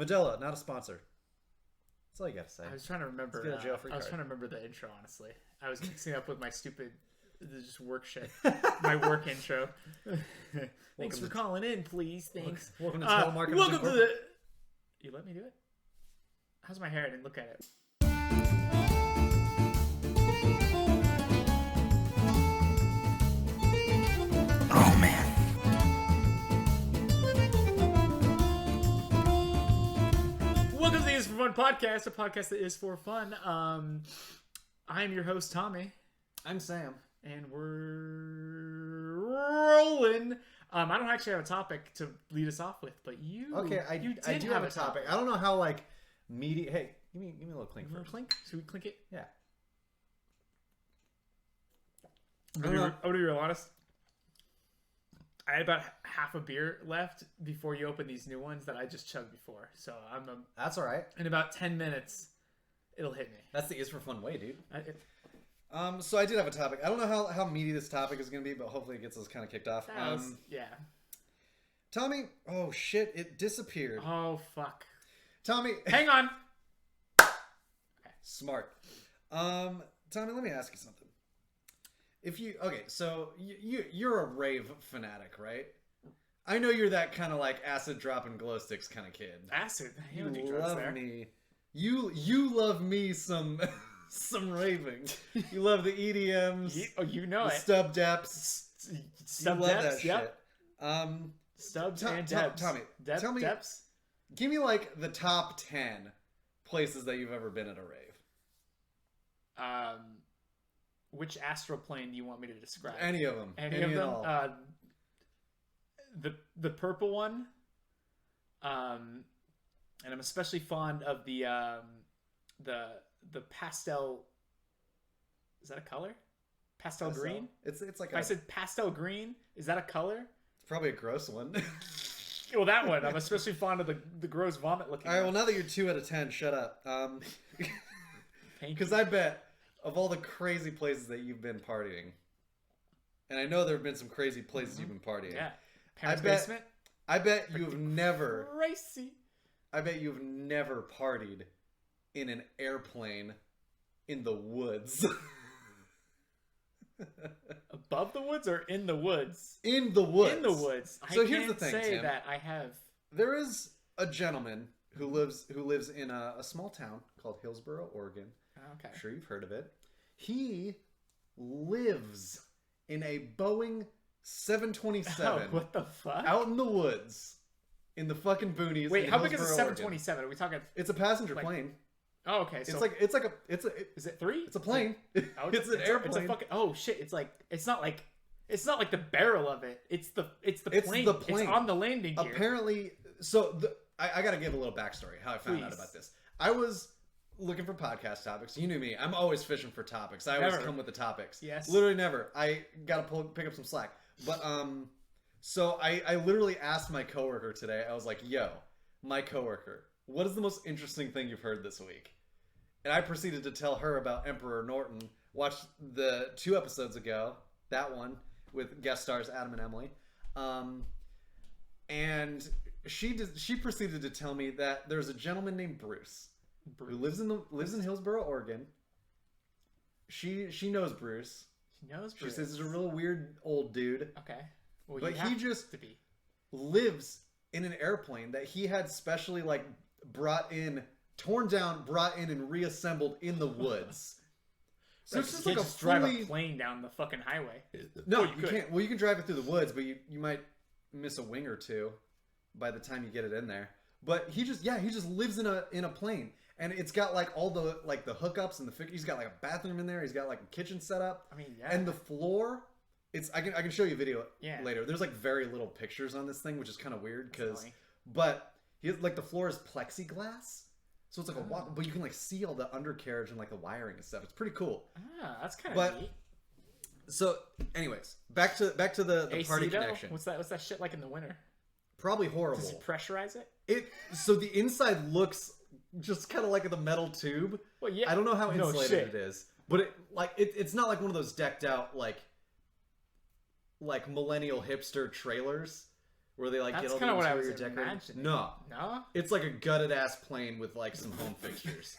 Modelo, not a sponsor. That's all you gotta say. I was trying to remember. Let's get a jail-free I was card. trying to remember the intro. Honestly, I was mixing up with my stupid, just work shit. My work intro. Thanks for calling in, please. Thanks. Welcome to Telemarketing. Welcome to the. You let me do it. How's my hair? I didn't look at it. Oh man. Welcome to the Is for Fun podcast, a podcast that is for fun. I am your host, Tommy. I'm Sam. And we're rolling. I don't actually have a topic to lead us off with, but you. Okay, I do have a topic. I don't know how media. Hey, give me a little clink You want first. to clink? Should we clink it? Yeah. I'm gonna be real honest. I had about half a beer left before you open these new ones that I just chugged before. So That's all right. in about 10 minutes, it'll hit me. That's the Is for Fun way, dude. So I did have a topic. I don't know how meaty this topic is going to be, but hopefully it gets us kind of kicked off. Yeah. Tommy, oh shit, it disappeared. Oh, fuck. Tommy, Hang on. smart. Tommy, let me ask you something. So you're a rave fanatic, right? I know you're that kind of like acid dropping glow sticks kind of kid. Acid. You love me. You love me some raving. You love the EDMs. You know the it. stub depths. Stub you love depths, that yep. shit. Stubs and depths. Tommy, tell me. Depths? Give me like the top 10 places that you've ever been at a rave. Which astral plane do you want me to describe? Any of them. Any of them? The purple one. And I'm especially fond of the pastel. Is that a color? Pastel green? It's like if I said pastel green, is that a color? It's probably a gross one. Well, that one. I'm especially fond of the gross vomit looking. All right. Well, now that you're 2 out of 10, shut up. Because I bet of all the crazy places that you've been partying, and I know there have been some crazy places you've been partying. Yeah. Parents' basement. I bet you've never. Crazy. I bet you've never partied in an airplane in the woods. Above the woods or in the woods? In the woods. In the woods. So here's the thing, say Tim. that I have. There is a gentleman who lives in a small town called Hillsboro, Oregon. Okay. I'm sure you've heard of it. He lives in a Boeing 727. Oh, what the fuck? Out in the woods. In the fucking boonies. Wait, in how big is a Hillsboro, 727? Oregon. Are we talking? It's a passenger plane. Oh, okay. So It's is it 3? It's a plane. Oh, it's an airplane. It's a fucking. Oh shit! It's not like the barrel of it. It's the plane. The plane. It's on the landing gear. Apparently, I got to give a little backstory how I found out about this. I was looking for podcast topics. You knew me. I'm always fishing for topics. I always come with the topics. Yes. Literally never. I got to pick up some slack. But so I literally asked my coworker today. I was like, "Yo, my coworker, what is the most interesting thing you've heard this week?" And I proceeded to tell her about Emperor Norton. Watched the 2 episodes ago, that one with guest stars Adam and Emily, and she proceeded to tell me that there's a gentleman named Bruce who lives in Hillsboro, Oregon. She knows Bruce. She knows Bruce. She says he's a real weird old dude. Okay. Well, but he just lives in an airplane that he had specially torn down, brought in, and reassembled in the woods. So Right, it's just you like can't drive a plane down the fucking highway. No, you can't. Well, you can drive it through the woods, but you might miss a wing or two by the time you get it in there. But he just lives in a plane, and it's got like all the the hookups and he's got like a bathroom in there. He's got like a kitchen set up. I mean, yeah. And the floor, I can show you a video later. There's like very little pictures on this thing, which is kind of weird but the floor is plexiglass. So it's like a walk, but you can like see all the undercarriage and like the wiring and stuff. It's pretty cool. Ah, that's kind of neat. So, anyways, back to the AC party though? connection. What's that shit like in the winter? Probably horrible. Does it pressurize it? So the inside looks just kind of like the metal tube. Well, yeah. I don't know how insulated it is, but it's not like one of those decked out like millennial hipster trailers where they like That's get all kind the of what I was interior decorated. imagining. No, No? it's like a gutted ass plane with like some home fixtures.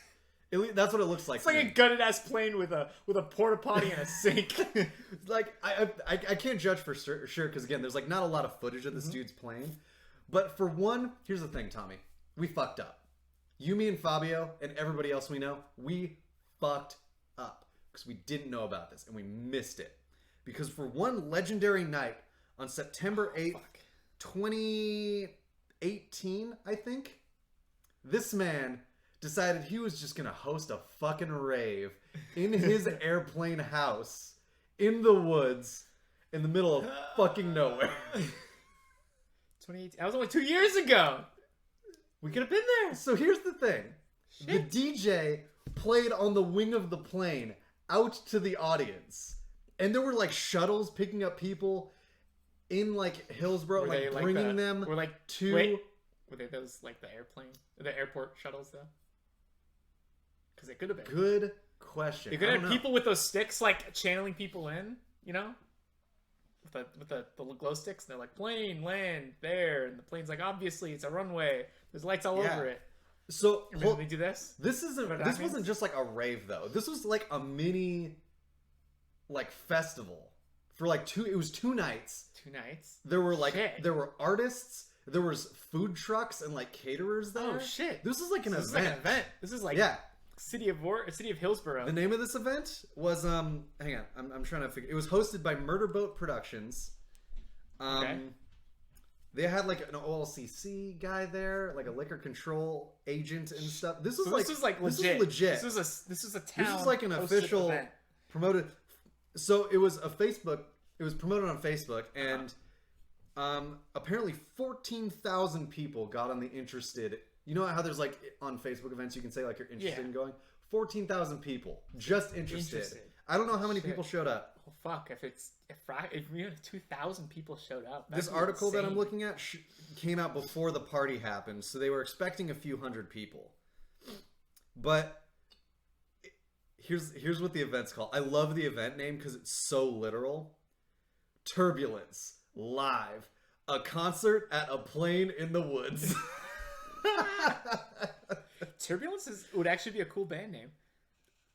That's what it looks like. It's like a gutted ass plane with a porta potty and a sink. Like I can't judge for sure because again, there's like not a lot of footage of this dude's plane. But for one, here's the thing, Tommy. We fucked up. You, me, and Fabio, and everybody else we know, we fucked up because we didn't know about this and we missed it. Because for one legendary night on September 8th, 2018, I think, this man decided he was just gonna host a fucking rave in his airplane house in the woods in the middle of fucking nowhere. 2018. That was only 2 years ago. We could have been there. So here's the thing. Shit. The DJ played on the wing of the plane out to the audience. And there were like shuttles picking up people in like Hillsborough, like bringing them were like to... Wait, were they those like the airport shuttles though? Because it could have been. Good question. You could have people with those sticks like channeling people in, you know? With the glow sticks, and they're like plane, land, there, and the plane's like obviously it's a runway. There's lights all over it. So Did they do this? This wasn't just like a rave though. This was like a mini like festival for like it was 2 nights. 2 nights. There were like Shit. there were artists, there was food trucks and like caterers there. Oh shit. This was like an This is event. like an event. This is like City of Hillsborough. The name of this event was hang on, I'm trying to figure. It was hosted by Murderboat Productions. Okay. They had like an OLCC guy there, like a liquor control agent and stuff. This was legit. This was legit. This was a town. This was like an official event. promoted. So it was a Facebook. It was promoted on Facebook, and apparently 14,000 people got on the interested. You know how there's like on Facebook events you can say like you're interested in going. 14,000 people just interested. I don't know how many people showed up. Oh fuck! If 2,000 people showed up, this article that I'm looking at came out before the party happened, so they were expecting a few hundred people. But here's what the event's called. I love the event name because it's so literal. Turbulence Live, a concert at a plane in the woods. Turbulence would actually be a cool band name.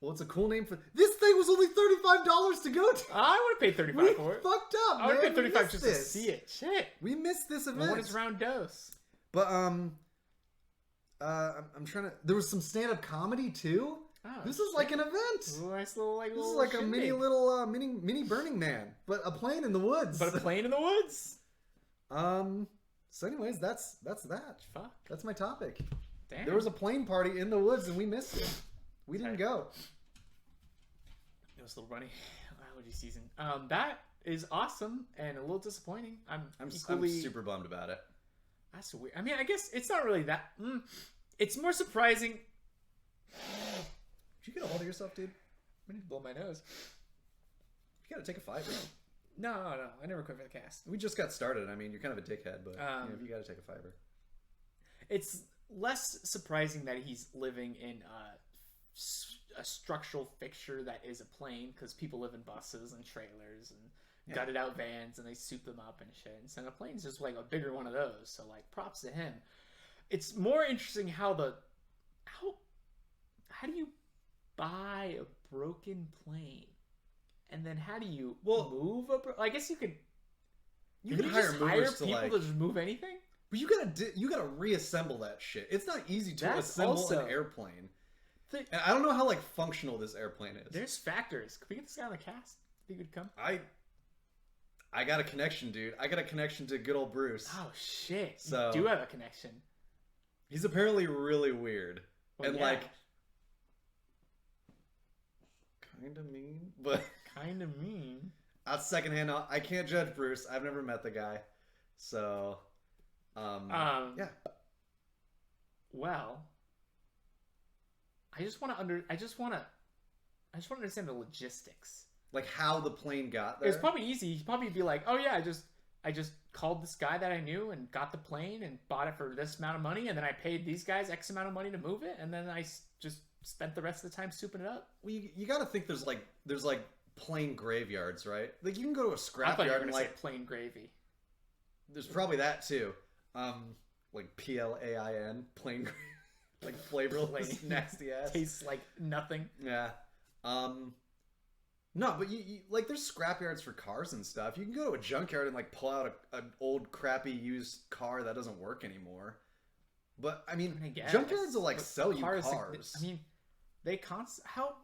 Well, it's a cool name for this thing. Was only $35 to go to. I would have paid $35 for it. Fucked up. I would have paid $35 just to this. see it. Shit. We missed this event. What is round dose? But I'm trying to. There was some stand-up comedy too. Oh, this is like an event. Nice little This is like a mini little mini Burning Man, but a plane in the woods. But a plane in the woods. So, anyways, that's that. Fuck. That's my topic. Damn. There was a plane party in the woods and we missed it. We didn't go. It was a little runny. Allergy season. That is awesome and a little disappointing. I'm super bummed about it. That's weird. I mean, I guess it's not really that. It's more surprising. Did you get a hold of yourself, dude? I need to blow my nose. You gotta take a fiver. No. I never quit for the cast. We just got started. I mean, you're kind of a dickhead, but you gotta take a fiver. It's less surprising that he's living in a structural fixture that is a plane, because people live in buses and trailers and gutted out vans and they soup them up and shit. And so a plane's just like a bigger one of those. So like props to him. It's more interesting how do you buy a broken plane? And then how do you move I guess you could hire movers people to just move anything? But you gotta reassemble that shit. It's not easy to assemble an airplane. And I don't know how like functional this airplane is. There's factors. Could we get this guy on the cast? Think he would come? I got a connection, dude. I got a connection to good old Bruce. Oh shit! So, you do have a connection. He's apparently really weird like kind of mean, but kind of mean. That's secondhand. I can't judge Bruce. I've never met the guy, so yeah. Well, I just want to understand the logistics. Like how the plane got there. It's probably easy. He'd probably be like, "Oh yeah, I just called this guy that I knew and got the plane and bought it for this amount of money, and then I paid these guys X amount of money to move it, and then I just spent the rest of the time souping it up." Well, you got to think there's like plane graveyards, right? Like you can go to a scrapyard and like plain gravy. There's probably that too. Like PLAIN, plain green, like flavorless, nasty ass. Tastes like nothing. Yeah. No, but you like there's scrapyards for cars and stuff. You can go to a junkyard and like pull out an old crappy used car that doesn't work anymore. But I mean, junkyards will like sell you cars. I mean, they how?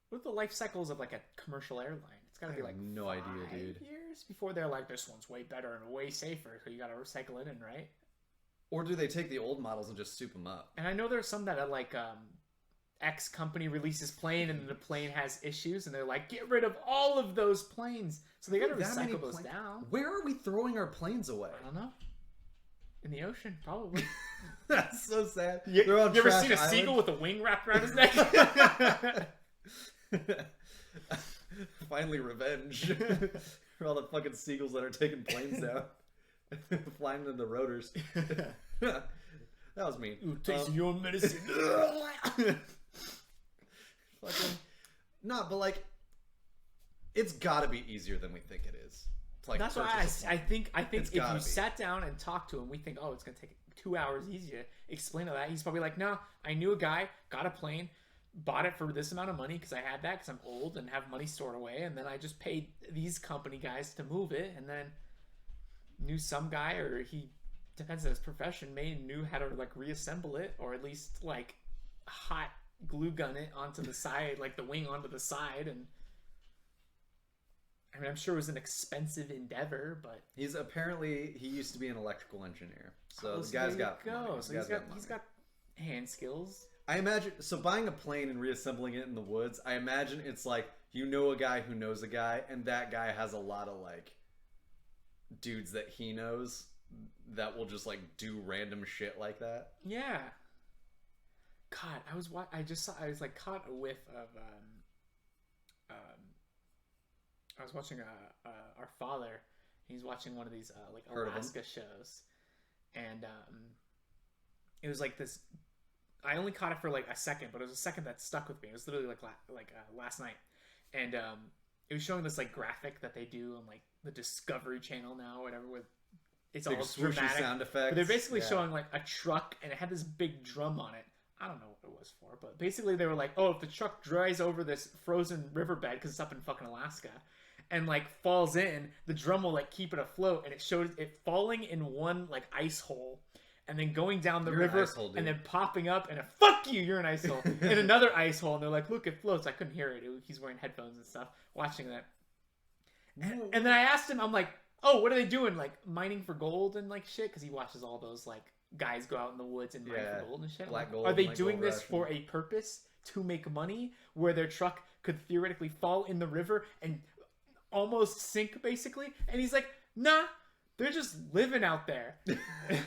What are the life cycles of like a commercial airline? It's gotta be like no idea, dude. Years before they're like, this one's way better and way safer, so you gotta recycle it in, right? Or do they take the old models and just soup them up? And I know there's some that are like X company releases plane and the plane has issues and they're like, get rid of all of those planes. So they gotta recycle those down. Where are we throwing our planes away? I don't know. In the ocean, probably. That's so sad. You ever seen a seagull with a wing wrapped around his neck? Finally, revenge for all the fucking seagulls that are taking planes down, flying into the rotors. That was mean. Ooh, taste your medicine. Fucking no, but like, it's got to be easier than we think it is. Like, that's why I think if you sat down and talked to him, we think, oh, it's gonna take 2 hours easier. Explain all that. He's probably like, no, I knew a guy, got a plane, bought it for this amount of money because I had that because I'm old and have money stored away, and then I just paid these company guys to move it, and then knew some guy, or he depends on his profession, knew how to like reassemble it, or at least like hot glue gun it onto the side, like the wing onto the side, and I mean, I'm sure it was an expensive endeavor, but he used to be an electrical engineer, so the guy's got money. So he's got hand skills. I imagine buying a plane and reassembling it in the woods. I imagine it's like a guy who knows a guy, and that guy has a lot of like dudes that he knows that will just like do random shit like that. Yeah. God, I was like caught a whiff of I was watching our father. He's watching one of these like Alaska shows, and it was like this. I only caught it for like a second, but it was a second that stuck with me. It was literally like last night, and it was showing this like graphic that they do on like the Discovery Channel now, or whatever. With it's big all dramatic sound effects. But they're basically showing like a truck, and it had this big drum on it. I don't know what it was for, but basically they were like, oh, if the truck drives over this frozen riverbed because it's up in fucking Alaska, and like falls in, the drum will like keep it afloat, and it shows it falling in one like ice hole, and then going down the river, and then popping up, and fuck you, you're an ice hole, in another ice hole, and they're like, look, it floats. I couldn't hear it. He's wearing headphones and stuff, watching that, and then I asked him, I'm like, oh, what are they doing? Like mining for gold and like shit, because he watches all those like guys go out in the woods and mine for gold and shit. Black gold. Are they doing this for a purpose to make money, where their truck could theoretically fall in the river and almost sink, basically? And he's like, nah, they're just living out there. I'm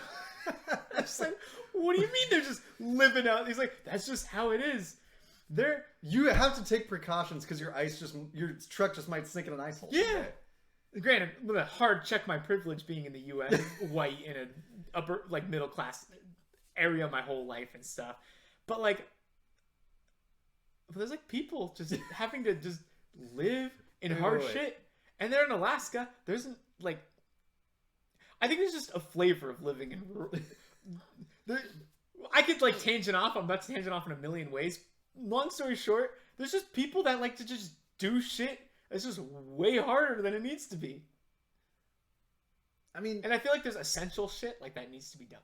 just like, what do you mean they're just living out? He's like, that's just how it is. You have to take precautions because your truck just might sink in an ice hole. Yeah. Someday. Granted, with a hard check my privilege being in the U.S., white in an upper like middle class area my whole life and stuff, but like, there's like people just having to just live in hard shit, and they're in Alaska. There's like, I think there's just a flavor of living in rural. I could like tangent off. I'm about to tangent off in a million ways. Long story short, there's just people that like to just do shit. It's just way harder than it needs to be. I mean, and I feel like there's essential shit like that needs to be done.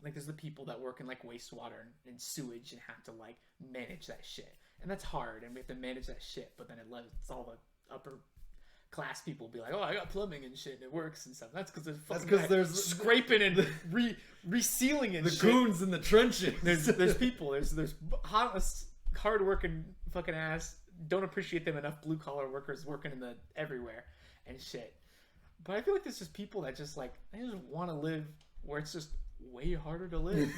Like there's the people that work in like wastewater and sewage and have to like manage that shit, and that's hard. And we have to manage that shit. But then it's all the upper class people be like, oh, I got plumbing and shit, and it works and stuff. That's because there's scraping and resealing and the shit. goons in the trenches. There's people. There's hard working fucking ass. Don't appreciate them enough. Blue collar workers working in the everywhere and shit. But I feel like there's just people that just like they just want to live where it's just way harder to live.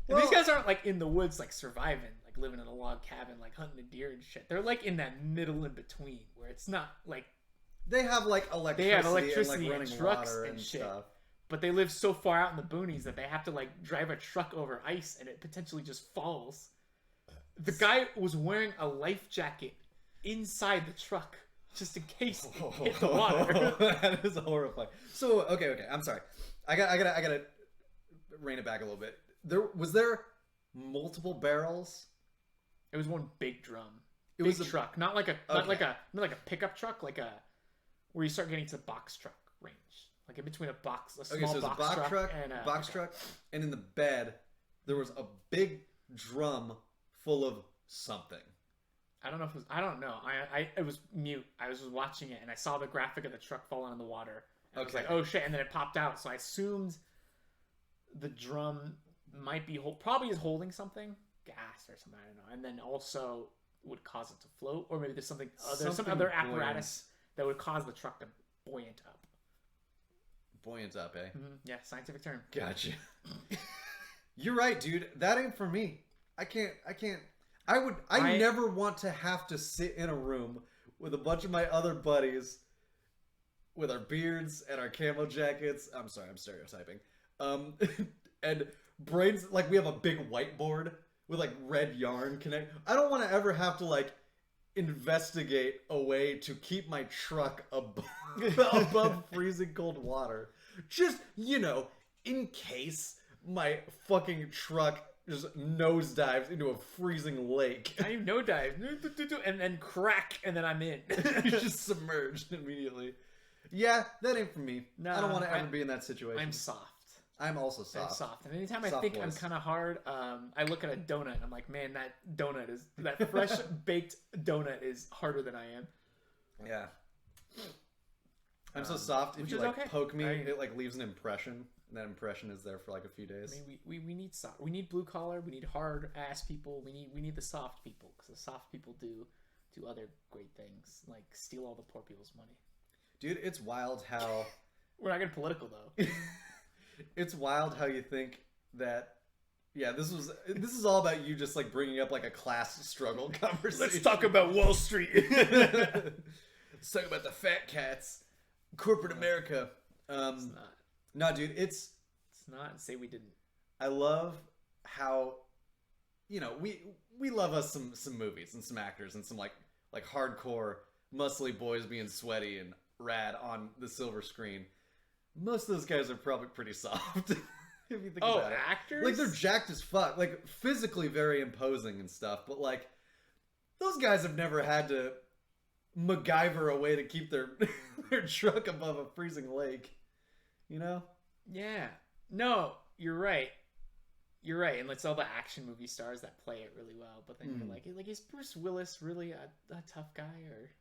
Well, these guys aren't like in the woods like surviving, like living in a log cabin, like hunting a deer and shit. They're like in that middle in between where it's not like they have like electricity and like trucks and shit. Stuff. But they live so far out in the boonies that they have to like drive a truck over ice and it potentially just falls. The guy was wearing a life jacket inside the truck. just in case it hit the water. That is horrifying. So okay, I'm sorry. I gotta rein it back a little bit. Was there multiple barrels? It was one big drum. It Big was a truck, not like a Okay. not like a pickup truck, like a where you start getting to box truck range, like in between a small Okay, so it's a box truck and a box truck, and in the bed there was a big drum full of something. I don't know if it was. I don't know. It was mute. I was just watching it and I saw the graphic of the truck falling in the water. And I was like, oh shit! And then it popped out. So I assumed the drum might be probably is holding something, gas or something. I don't know. And then also would cause it to float, or maybe there's some other apparatus that would cause the truck to buoyant up. Buoyant up, eh? Mm-hmm. Yeah, scientific term. Gotcha. You're right, dude. That ain't for me. I can't. I never want to have to sit in a room with a bunch of my other buddies with our beards and our camo jackets. I'm sorry, I'm stereotyping. And brains, like we have a big whiteboard with like red yarn connect. I don't want to ever have to like investigate a way to keep my truck above freezing cold water. Just, in case my fucking truck just nosedives into a freezing lake. I no dive, and then crack, and then I'm in. Just submerged immediately. Yeah, that ain't for me. Nah, I don't want to ever be in that situation. I'm soft. I'm also soft. I'm soft. And anytime I Soft think boys. I'm kind of hard, I look at a donut and I'm like, man, that fresh baked donut is harder than I am. Yeah. I'm so soft. If which you is like okay. poke me, it like leaves an impression. And that impression is there for like a few days. I mean, we need soft. We need blue collar. We need hard ass people. We need the soft people, because the soft people do other great things, like steal all the poor people's money. Dude, it's wild how We're not getting political though. it's wild how you think that. Yeah, this is all about you just like bringing up like a class struggle conversation. Let's talk about Wall Street. Let's talk about the fat cats, corporate America. It's not. No, dude, it's not. Say we didn't. I love how, we love us some movies and some actors and some like hardcore muscly boys being sweaty and rad on the silver screen. Most of those guys are probably pretty soft. If you think about it. Actors? Like they're jacked as fuck, like physically very imposing and stuff, but like those guys have never had to MacGyver a way to keep their truck above a freezing lake. Yeah. No, you're right. You're right, and it's all the action movie stars that play it really well. But then you're like, is Bruce Willis really a tough guy, or?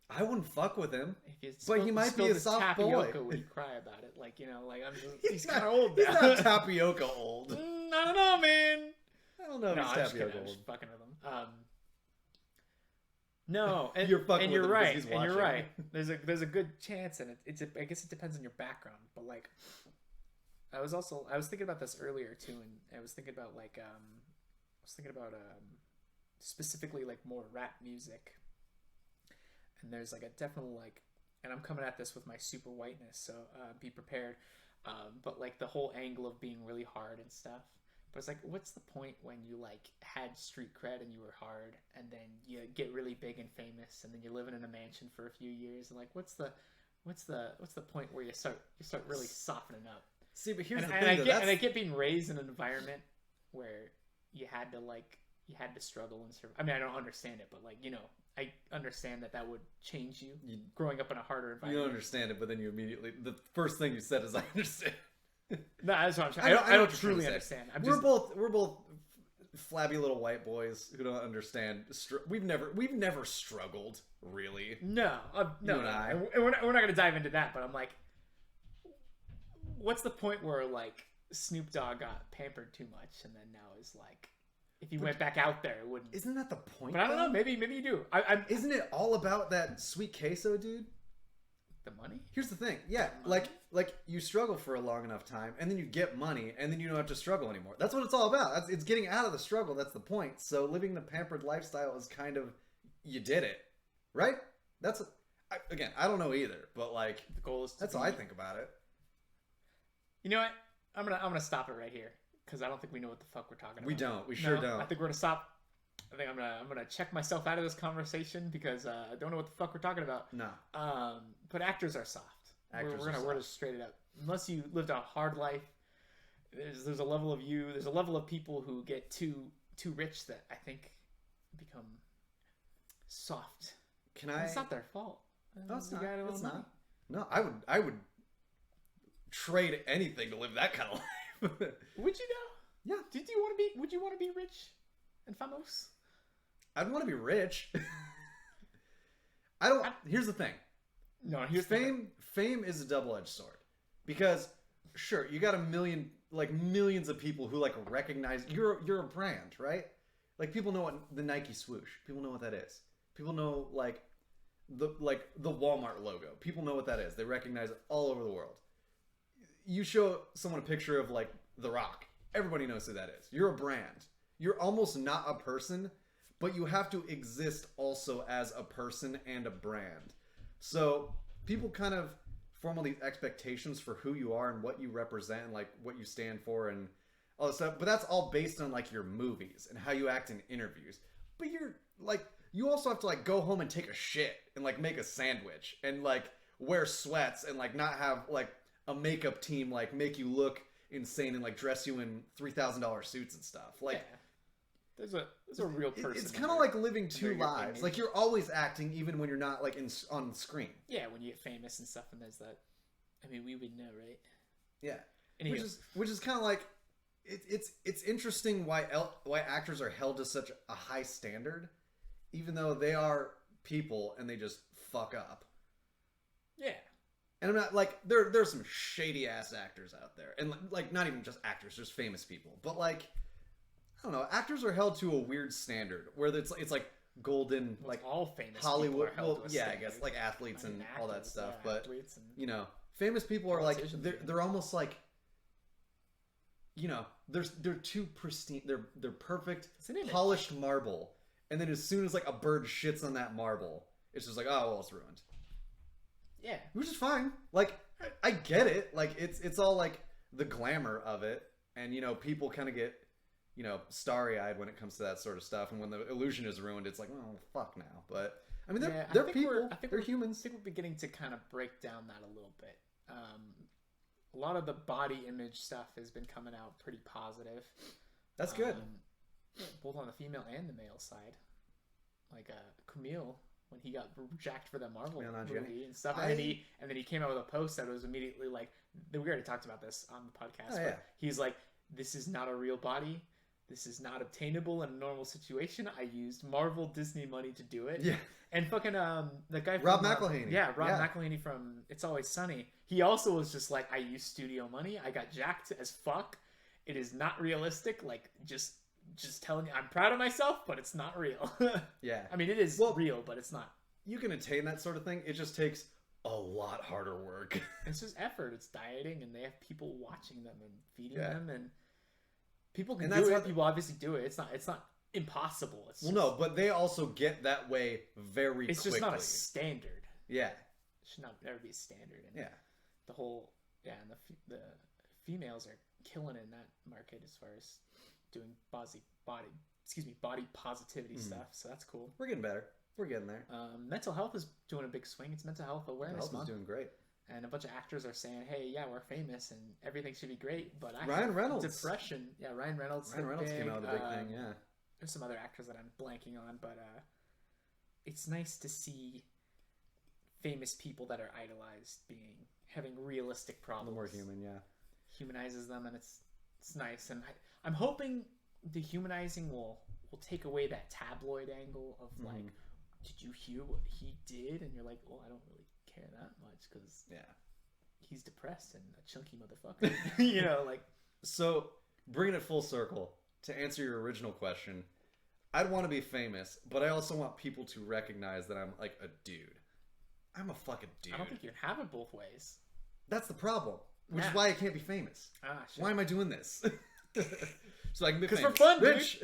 I wouldn't fuck with him, If but he might be a soft boy. Would you cry about it? He's kind of old He's now. not tapioca old. I don't know, man. I don't know if No, he's I'm just kidding. tapioca I'm old. just fucking with him. No, and You're fucking and with you're him right, because he's and you're watching. right. There's a good chance, and I guess it depends on your background. But like, I was thinking about this earlier too, and I was thinking about specifically like more rap music. And there's like a definitely like, and I'm coming at this with my super whiteness, so be prepared. But like the whole angle of being really hard and stuff. But it's like, what's the point when you like had street cred and you were hard, and then you get really big and famous, and then you're living in a mansion for a few years, and like, what's the point where you start really softening up? See, but here's And, the and thing. I get being raised in an environment where you had to struggle and survive. I mean, I don't understand it, but like, I understand that would change you growing up in a harder You environment. don't understand it, but then you immediately the first thing you said is I understand. No, that's what I'm saying. I know I don't what you're truly trying to say. understand. We're both flabby little white boys who don't understand. We've never struggled really. No, no, You and I. and we're not going to dive into that. But I'm like, what's the point where like Snoop Dogg got pampered too much, and then now is like, if he went back out there, it wouldn't. Isn't that the point? But I don't know. Maybe you do. Isn't it all about that sweet queso, dude? The money. Here's the thing. Yeah, like you struggle for a long enough time, and then you get money, and then you don't have to struggle anymore. That's what it's all about. It's getting out of the struggle. That's the point. So living the pampered lifestyle is kind of, you did it, right? Again, I don't know either, but like The goal is. that's how I think about it. You know what? I'm gonna stop it right here, because I don't think we know what the fuck we're talking about. We don't. We sure don't. I think we're gonna stop. I think I'm gonna check myself out of this conversation because I don't know what the fuck we're talking about. No. But actors are soft. Actors we're gonna word it straight up. Unless you lived a hard life, there's a level of you. There's a level of people who get too rich that I think become soft. Can And I? it's not their fault. No, it's The not. guy had a little It's money. not. No, I would trade anything to live that kind of life. Would you know? Yeah. Would you want to be rich and famous? I'd want to be rich. I don't. Here's the thing. No, here's the thing. Fame is a double-edged sword, because sure, you got millions of people who like recognize you're a brand, right? Like people know what the Nike swoosh. People know what that is. People know like the Walmart logo. People know what that is. They recognize it all over the world. You show someone a picture of like The Rock. Everybody knows who that is. You're a brand. You're almost not a person, but you have to exist also as a person and a brand. So people kind of form all these expectations for who you are and what you represent and like what you stand for and all this stuff. But that's all based on like your movies and how you act in interviews. But you're like, you also have to like go home and take a shit and like make a sandwich and like wear sweats and like not have like a makeup team like make you look insane and like dress you in $3,000 suits and stuff. Like, yeah. There's a real person. It's kind of like living two lives. image. Like you're always acting even when you're not like on screen. Yeah, when you get famous and stuff, and there's that. I mean, we would know, right? Yeah, Anywho. which is kind of like it's interesting why actors are held to such a high standard, even though they are people and they just fuck up. Yeah. And I'm not like there's some shady ass actors out there, and like not even just actors, just famous people. But like I don't know, actors are held to a weird standard where it's like golden, Well, like all famous Hollywood. people are held to a yeah, I standard. guess like athletes I mean, and all that actors, stuff. yeah, But athletes and you know, famous people are like politicians, they're almost like, you know, they're too pristine. They're perfect, It's an image. polished marble. And then as soon as like a bird shits on that marble, it's just like, oh well, it's ruined. Yeah. Which is fine. Like I get it. Like it's all like the glamour of it, and you know people kind of get starry eyed when it comes to that sort of stuff, and when the illusion is ruined, it's like oh fuck now. But I mean they're people. They're humans. I think we're beginning to kind of break down that a little bit. A lot of the body image stuff has been coming out pretty positive. That's good. Both on the female and the male side. Like Camille, when he got jacked for the Marvel movie and stuff, and then he came out with a post that was immediately like, we already talked about this on the podcast, but yeah. he's like, this is not a real body. This is not obtainable in a normal situation. I used Marvel Disney money to do it. Yeah. And fucking the guy Rob from, McElhenney. Rob McElhenney from It's Always Sunny. He also was just like, I used studio money. I got jacked as fuck. It is not realistic. Like just telling you, I'm proud of myself, but it's not real. Yeah. I mean, it is real, but it's not. You can attain that sort of thing. It just takes a lot harder work. It's just effort. It's dieting, and they have people watching them and feeding them, and people can do it. People obviously do it. It's not impossible. It's no, but they also get that way very quickly. It's just not a standard. Yeah. It should not ever be a standard. And yeah. The whole and the females are killing in that market as far as doing body positivity stuff. So that's cool. We're getting better. We're getting there. Mental health is doing a big swing. It's Mental Health Awareness Month. Is doing great. And a bunch of actors are saying, "Hey, yeah, we're famous and everything should be great." But I Ryan have Reynolds. depression. Yeah, Ryan Reynolds. Ryan Reynolds came out with a big thing. Yeah. There's some other actors that I'm blanking on, but it's nice to see famous people that are idolized having realistic problems. A little more human, yeah. Humanizes them, and it's nice. And I'm hoping the humanizing will take away that tabloid angle of like, did you hear what he did? And you're like, well, I don't really care that much because he's depressed and a chunky motherfucker. You know, like. So bringing it full circle to answer your original question, I'd want to be famous, but I also want people to recognize that I'm like a dude. I'm a fucking dude. I don't think you can have it both ways. That's the problem, which is why I can't be famous. Shit. Why am I doing this? So I can be famous. Because for fun, Rich.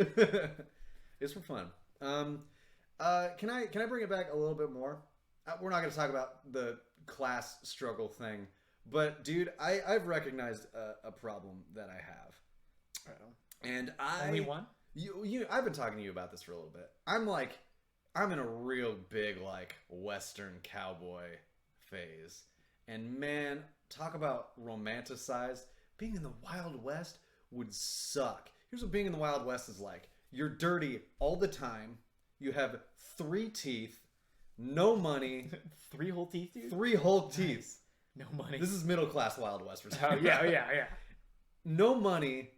It's for fun. Can I bring it back a little bit more? We're not going to talk about the class struggle thing, but dude, I've recognized a problem that I have. Uh-oh. And Only one? I've been talking to you about this for a little bit. I'm in a real big like Western cowboy phase, and man, talk about romanticized. Being in the Wild West would suck. Here's what being in the Wild West is like: you're dirty all the time. You have 3 teeth, no money, 3 whole teeth, dude. 3 whole teeth. No money. This is middle class Wild West. Oh yeah. No money,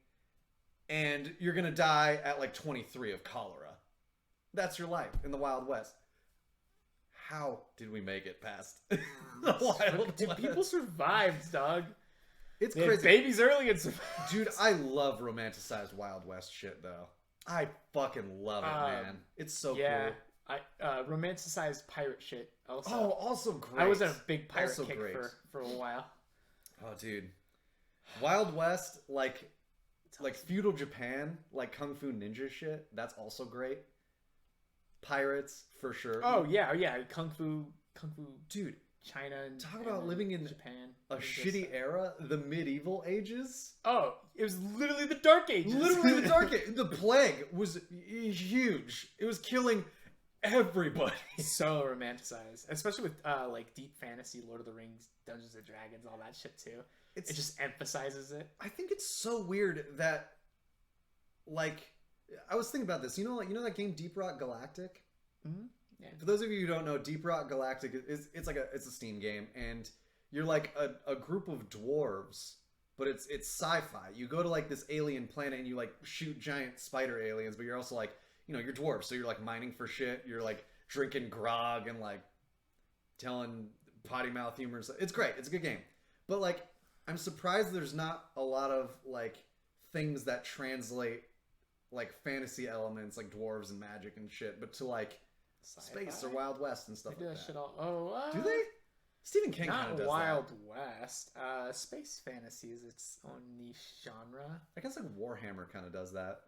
and you're gonna die at like 23 of cholera. That's your life in the Wild West. How did we make it past the Wild West? Did people survive, dog? It's They crazy. had babies early and survived. Dude, I love romanticized Wild West shit, though. I fucking love it, man. It's so yeah, cool. I romanticized pirate shit. Also, Also great. I was in a big pirate Also kick great. for a while. Oh, dude. Wild West, like feudal Japan, like Kung Fu Ninja shit, that's also great. Pirates, for sure. Oh yeah, Kung Fu, Dude, China. And, talk about living in Japan. a shitty era, the medieval ages. Oh, it was literally the Dark Ages. Literally the Dark Age. The plague was huge. It was killing everybody. So romanticized, especially with like deep fantasy, Lord of the Rings, Dungeons and Dragons, all that shit too. It just emphasizes it. I think it's so weird that, like, I was thinking about this. You know that game Deep Rock Galactic. Mm-hmm. Yeah. For those of you who don't know, Deep Rock Galactic it's a Steam game, and you're like a group of dwarves, but it's sci-fi. You go to like this alien planet and you like shoot giant spider aliens, but you're also like, you're dwarves, so you're like mining for shit. You're like drinking grog and like telling potty mouth humors. It's great. It's a good game, but like I'm surprised there's not a lot of like things that translate like fantasy elements like dwarves and magic and shit, but to like space or Wild West and stuff They do like that that. shit all. Do they? Stephen King kind Not of does Wild that. West. Space fantasy is its own niche genre. I guess like Warhammer kind of does that.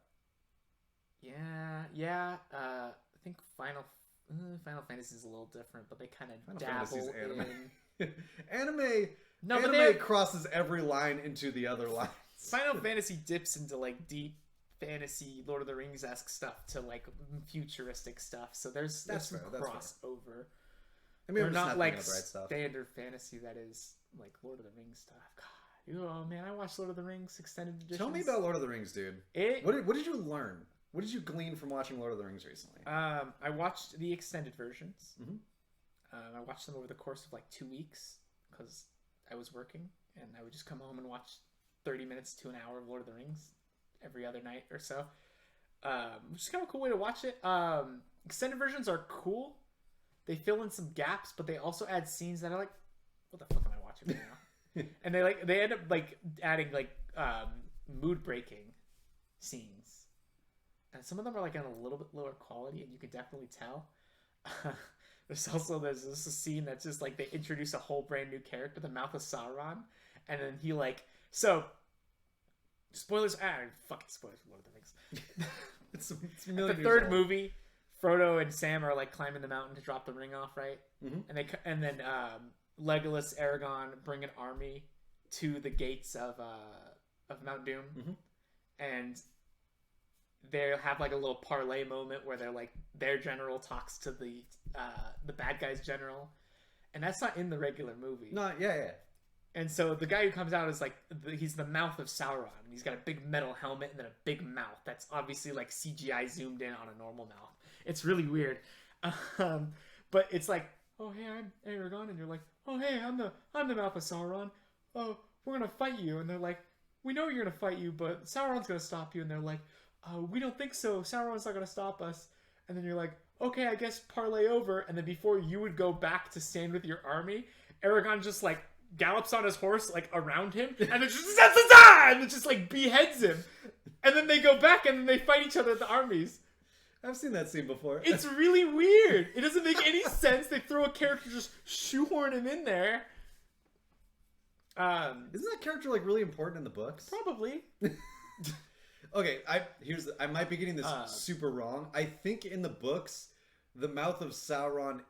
Yeah. I think Final Fantasy is a little different, but they kind of dabble Fantasy's anime. in. Anime crosses every line into the other lines. Final Fantasy dips into like deep fantasy, Lord of the Rings esque stuff to like futuristic stuff. So there's some crossover. I mean, they're not like stuff. Standard fantasy that is like Lord of the Rings stuff. God, oh man, I watched Lord of the Rings extended editions. Tell me about Lord of the Rings, dude. What did you learn? What did you glean from watching Lord of the Rings recently? I watched the extended versions. Mm-hmm. I watched them over the course of like 2 weeks because I was working, and I would just come home and watch 30 minutes to an hour of Lord of the Rings every other night or so. Which is kind of a cool way to watch it. Extended versions are cool. They fill in some gaps, but they also add scenes that are like, what the fuck am I watching right now? And they end up like adding like mood breaking scenes, and some of them are like in a little bit lower quality, and you can definitely tell. There's this scene that's just like they introduce a whole brand new character, the Mouth of Sauron, and then he like spoilers. Fucking spoilers for Lord of the Rings. It's the third movie, Frodo and Sam are like climbing the mountain to drop the ring off, right? Mm-hmm. And then Legolas, Aragorn bring an army to the gates of Mount Doom, mm-hmm. and they have like a little parlay moment where they're like their general talks to the bad guy's general, and that's not in the regular movie. Yeah. And so the guy who comes out is like he's the Mouth of Sauron, and he's got a big metal helmet and then a big mouth that's obviously like CGI zoomed in on a normal mouth. It's really weird, but it's like, oh hey, I'm Aragorn, and you're like, oh hey, I'm the Mouth of Sauron. Oh, we're gonna fight you, and they're like, we know you're gonna fight you, but Sauron's gonna stop you, and they're like, we don't think so. Sauron's not gonna stop us. And then you're like, okay, I guess parlay over. And then before you would go back to stand with your army, Aragorn just like gallops on his horse like around him, and then just and then just like beheads him. And then they go back and then they fight each other at the armies. I've seen that scene before. It's really weird. It doesn't make any sense. They throw a character, just shoehorn him in there. Isn't that character like really important in the books? Probably. Okay, I might be getting this super wrong. I think in the books, the Mouth of Sauron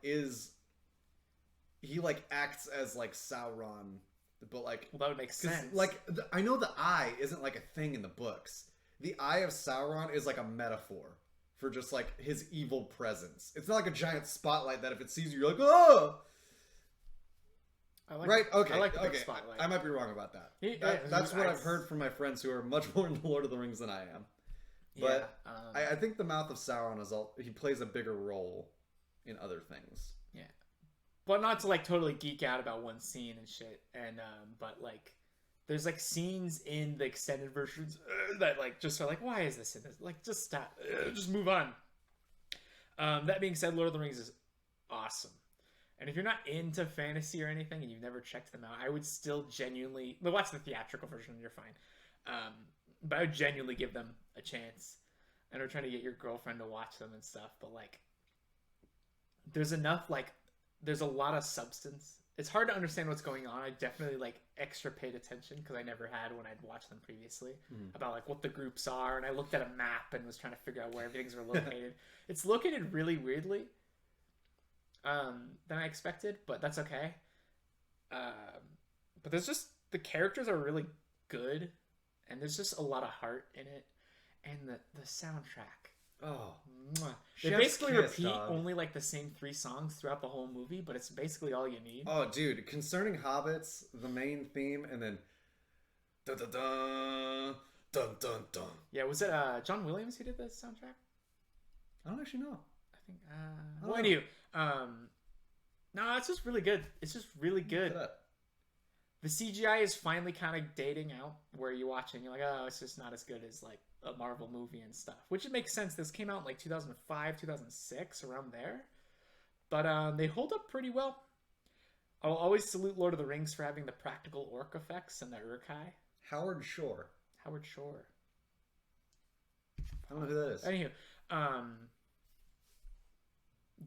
he like acts as like Sauron, but like Well, that would make sense. Like I know the eye isn't like a thing in the books. the Eye of Sauron is like a metaphor for just like his evil presence. It's not like a giant spotlight that if it sees you, you're like, oh. Right? Okay. I like the big okay. spotlight. I might be wrong about that. Yeah, That's what I've heard from my friends who are much more into Lord of the Rings than I am. But I think the Mouth of Sauron he plays a bigger role in other things. Yeah, but not to like totally geek out about one scene and shit. And but like, there's like scenes in the extended versions that like just are like, why is this in this? Like, just stop, just move on. That being said, Lord of the Rings is awesome. And if you're not into fantasy or anything and you've never checked them out, I would still genuinely watch the theatrical version. You're fine. But I would genuinely give them a chance. And we're trying to get your girlfriend to watch them and stuff. But like, there's enough, like, there's a lot of substance. It's hard to understand what's going on. I definitely like extra paid attention because I never had when I'd watched them previously about like what the groups are. And I looked at a map and was trying to figure out where everything's located. It's located really weirdly than I expected, but that's okay. But there's just, the characters are really good. And there's just a lot of heart in it. And the soundtrack. Oh. Mwah. They basically repeat only like the same 3 songs throughout the whole movie, but it's basically all you need. Oh, dude. Concerning Hobbits, the main theme, and then... Dun, dun, dun, dun, dun, dun. Yeah, was it John Williams who did the soundtrack? I don't actually know. I think... well, anyway. No, it's just really good. It's just really good. The CGI is finally kind of dating out where you watch it and you're like, oh, it's just not as good as like a Marvel movie and stuff. Which it makes sense. This came out in like 2005, 2006, around there. But they hold up pretty well. I'll always salute Lord of the Rings for having the practical orc effects and the Uruk-hai. Howard Shore. Howard Shore. I don't know who that is. Anywho,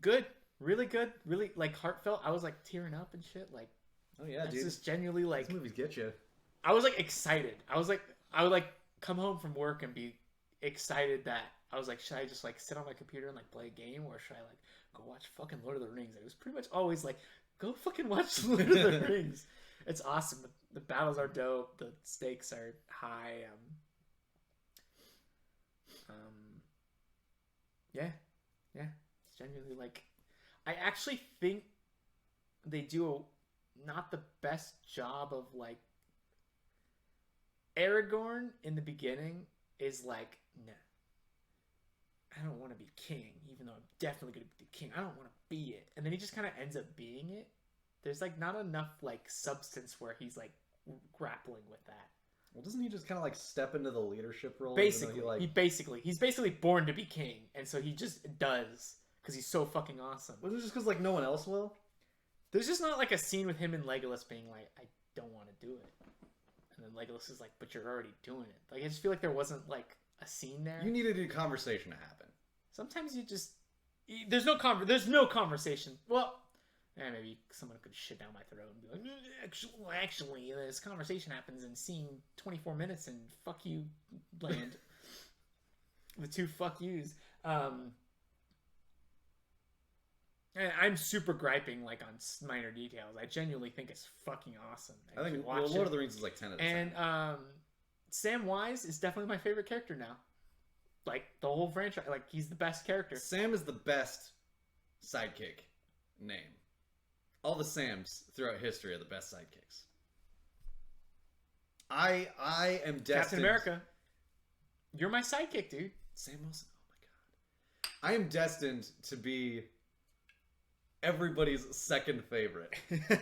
good. Really good. Really like heartfelt. I was like tearing up and shit. Like, oh yeah, dude. Just genuinely like, these movies get you. I was like excited. I would like come home from work and be excited that I was like, should I just like sit on my computer and like play a game, or should I like go watch fucking Lord of the Rings? It was pretty much always like, go fucking watch Lord of the Rings. It's awesome. The battles are dope. The stakes are high. Yeah. It's genuinely like, I actually think they do not the best job of like, Aragorn in the beginning is like, nah, I don't want to be king, even though I'm definitely going to be the king. I don't want to be it. And then he just kind of ends up being it. There's like not enough like substance where he's like grappling with that. Well, doesn't he just kind of like step into the leadership role? Basically, he's basically born to be king, and so he just does because he's so fucking awesome. Was it just because like no one else will? There's just not like a scene with him and Legolas being like, I don't want to do it. And then Legolas is like, but you're already doing it. Like, I just feel like there wasn't like a scene there. You needed a conversation to happen. Sometimes you just, there's no conversation. Well, maybe someone could shit down my throat and be like, actually, this conversation happens in scene 24 minutes in fuck you land. The 2 fuck yous. I'm super griping like on minor details. I genuinely think it's fucking awesome. I think Lord of the Rings is like 10 out of 10. And Samwise is definitely my favorite character now. Like the whole franchise, like he's the best character. Sam is the best sidekick name. All the Sams throughout history are the best sidekicks. I am destined. Captain America, you're my sidekick, dude. Sam Wilson. Oh my god. I am destined to be everybody's second favorite.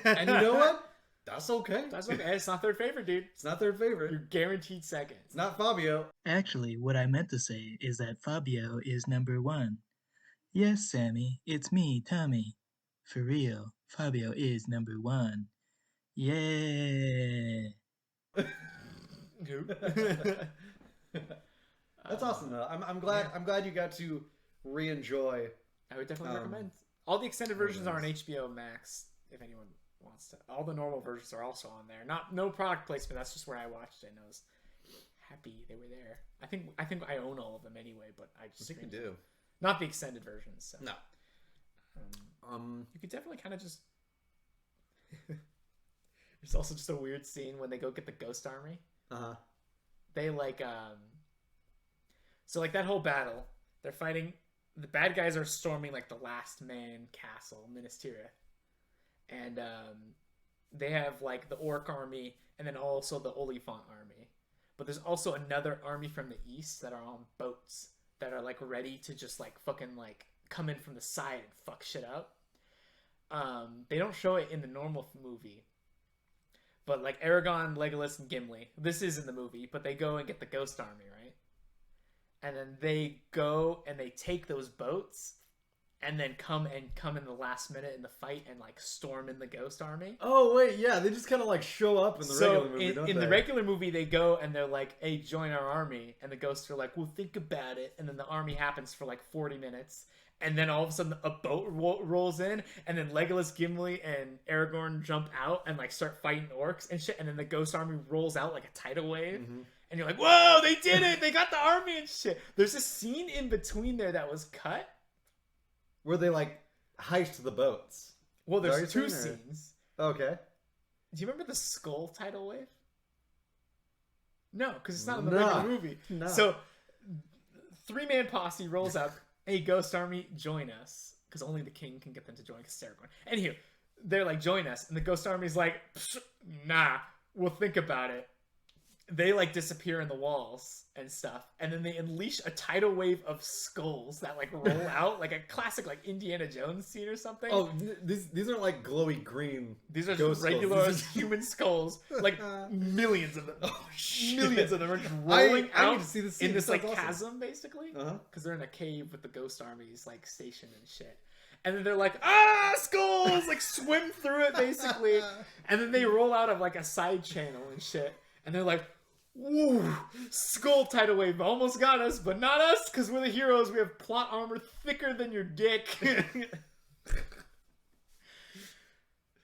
And you know what? That's okay. That's okay. It's not third favorite, dude. It's not third favorite. You're guaranteed second. It's not Fabio. Actually, what I meant to say is that Fabio is number 1. Yes, Sammy, it's me, Tommy. For real, Fabio is number 1. Yeah. That's awesome though. I'm glad you got to re-enjoy. I would definitely recommend. All the extended versions are on HBO Max if anyone wants to. All the normal versions are also on there. No product placement. That's just where I watched it and I was happy they were there. I think I own all of them anyway, but I think you do. Not the extended versions. So. No. You could definitely kind of just. There's also just a weird scene when they go get the Ghost Army. Uh-huh. They like So like that whole battle, they're fighting. The bad guys are storming like the last man castle, Minas Tirith, and they have like the orc army and then also the Oliphant army. But there's also another army from the east that are on boats that are like ready to just like fucking like come in from the side and fuck shit up. They don't show it in the normal movie, but like Aragorn, Legolas, and Gimli. This is in the movie, but they go and get the Ghost Army, right? And then they go and they take those boats and then come in the last minute in the fight and like storm in the Ghost Army. Oh wait, yeah, they just kind of like show up in the regular movie, don't they? In the regular movie, they go and they're like, "Hey, join our army," and the ghosts are like, "Well, think about it." And then the army happens for like 40 minutes, and then all of a sudden a boat rolls in, and then Legolas, Gimli, and Aragorn jump out and like start fighting orcs and shit, and then the Ghost Army rolls out like a tidal wave. Mm-hmm. And you're like, whoa, they did it! They got the army and shit. There's a scene in between there that was cut. Where they, like, heist the boats. Well, there's two scenes. Okay. Do you remember the skull tidal wave? No, because it's not in the regular movie. No. So, 3-man posse rolls up. Hey, Ghost Army, join us. Because only the king can get them to join, because Aragorn. Anywho, they're like, join us. And the Ghost Army's like, nah, we'll think about it. They like disappear in the walls and stuff, and then they unleash a tidal wave of skulls that like roll out like a classic like Indiana Jones scene or something. Oh, these aren't like glowy green. These are just regular human skulls, like millions of them. Oh shit! Millions of them are just rolling out need to see this scene. In this like awesome. Chasm, basically, because Uh-huh. they're in a cave with the Ghost Armies like stationed and shit. And then they're like, skulls! Like swim through it basically, and then they roll out of like a side channel and shit, and they're like. Woo! Skull tidal wave almost got us, but not us, because we're the heroes. We have plot armor thicker than your dick.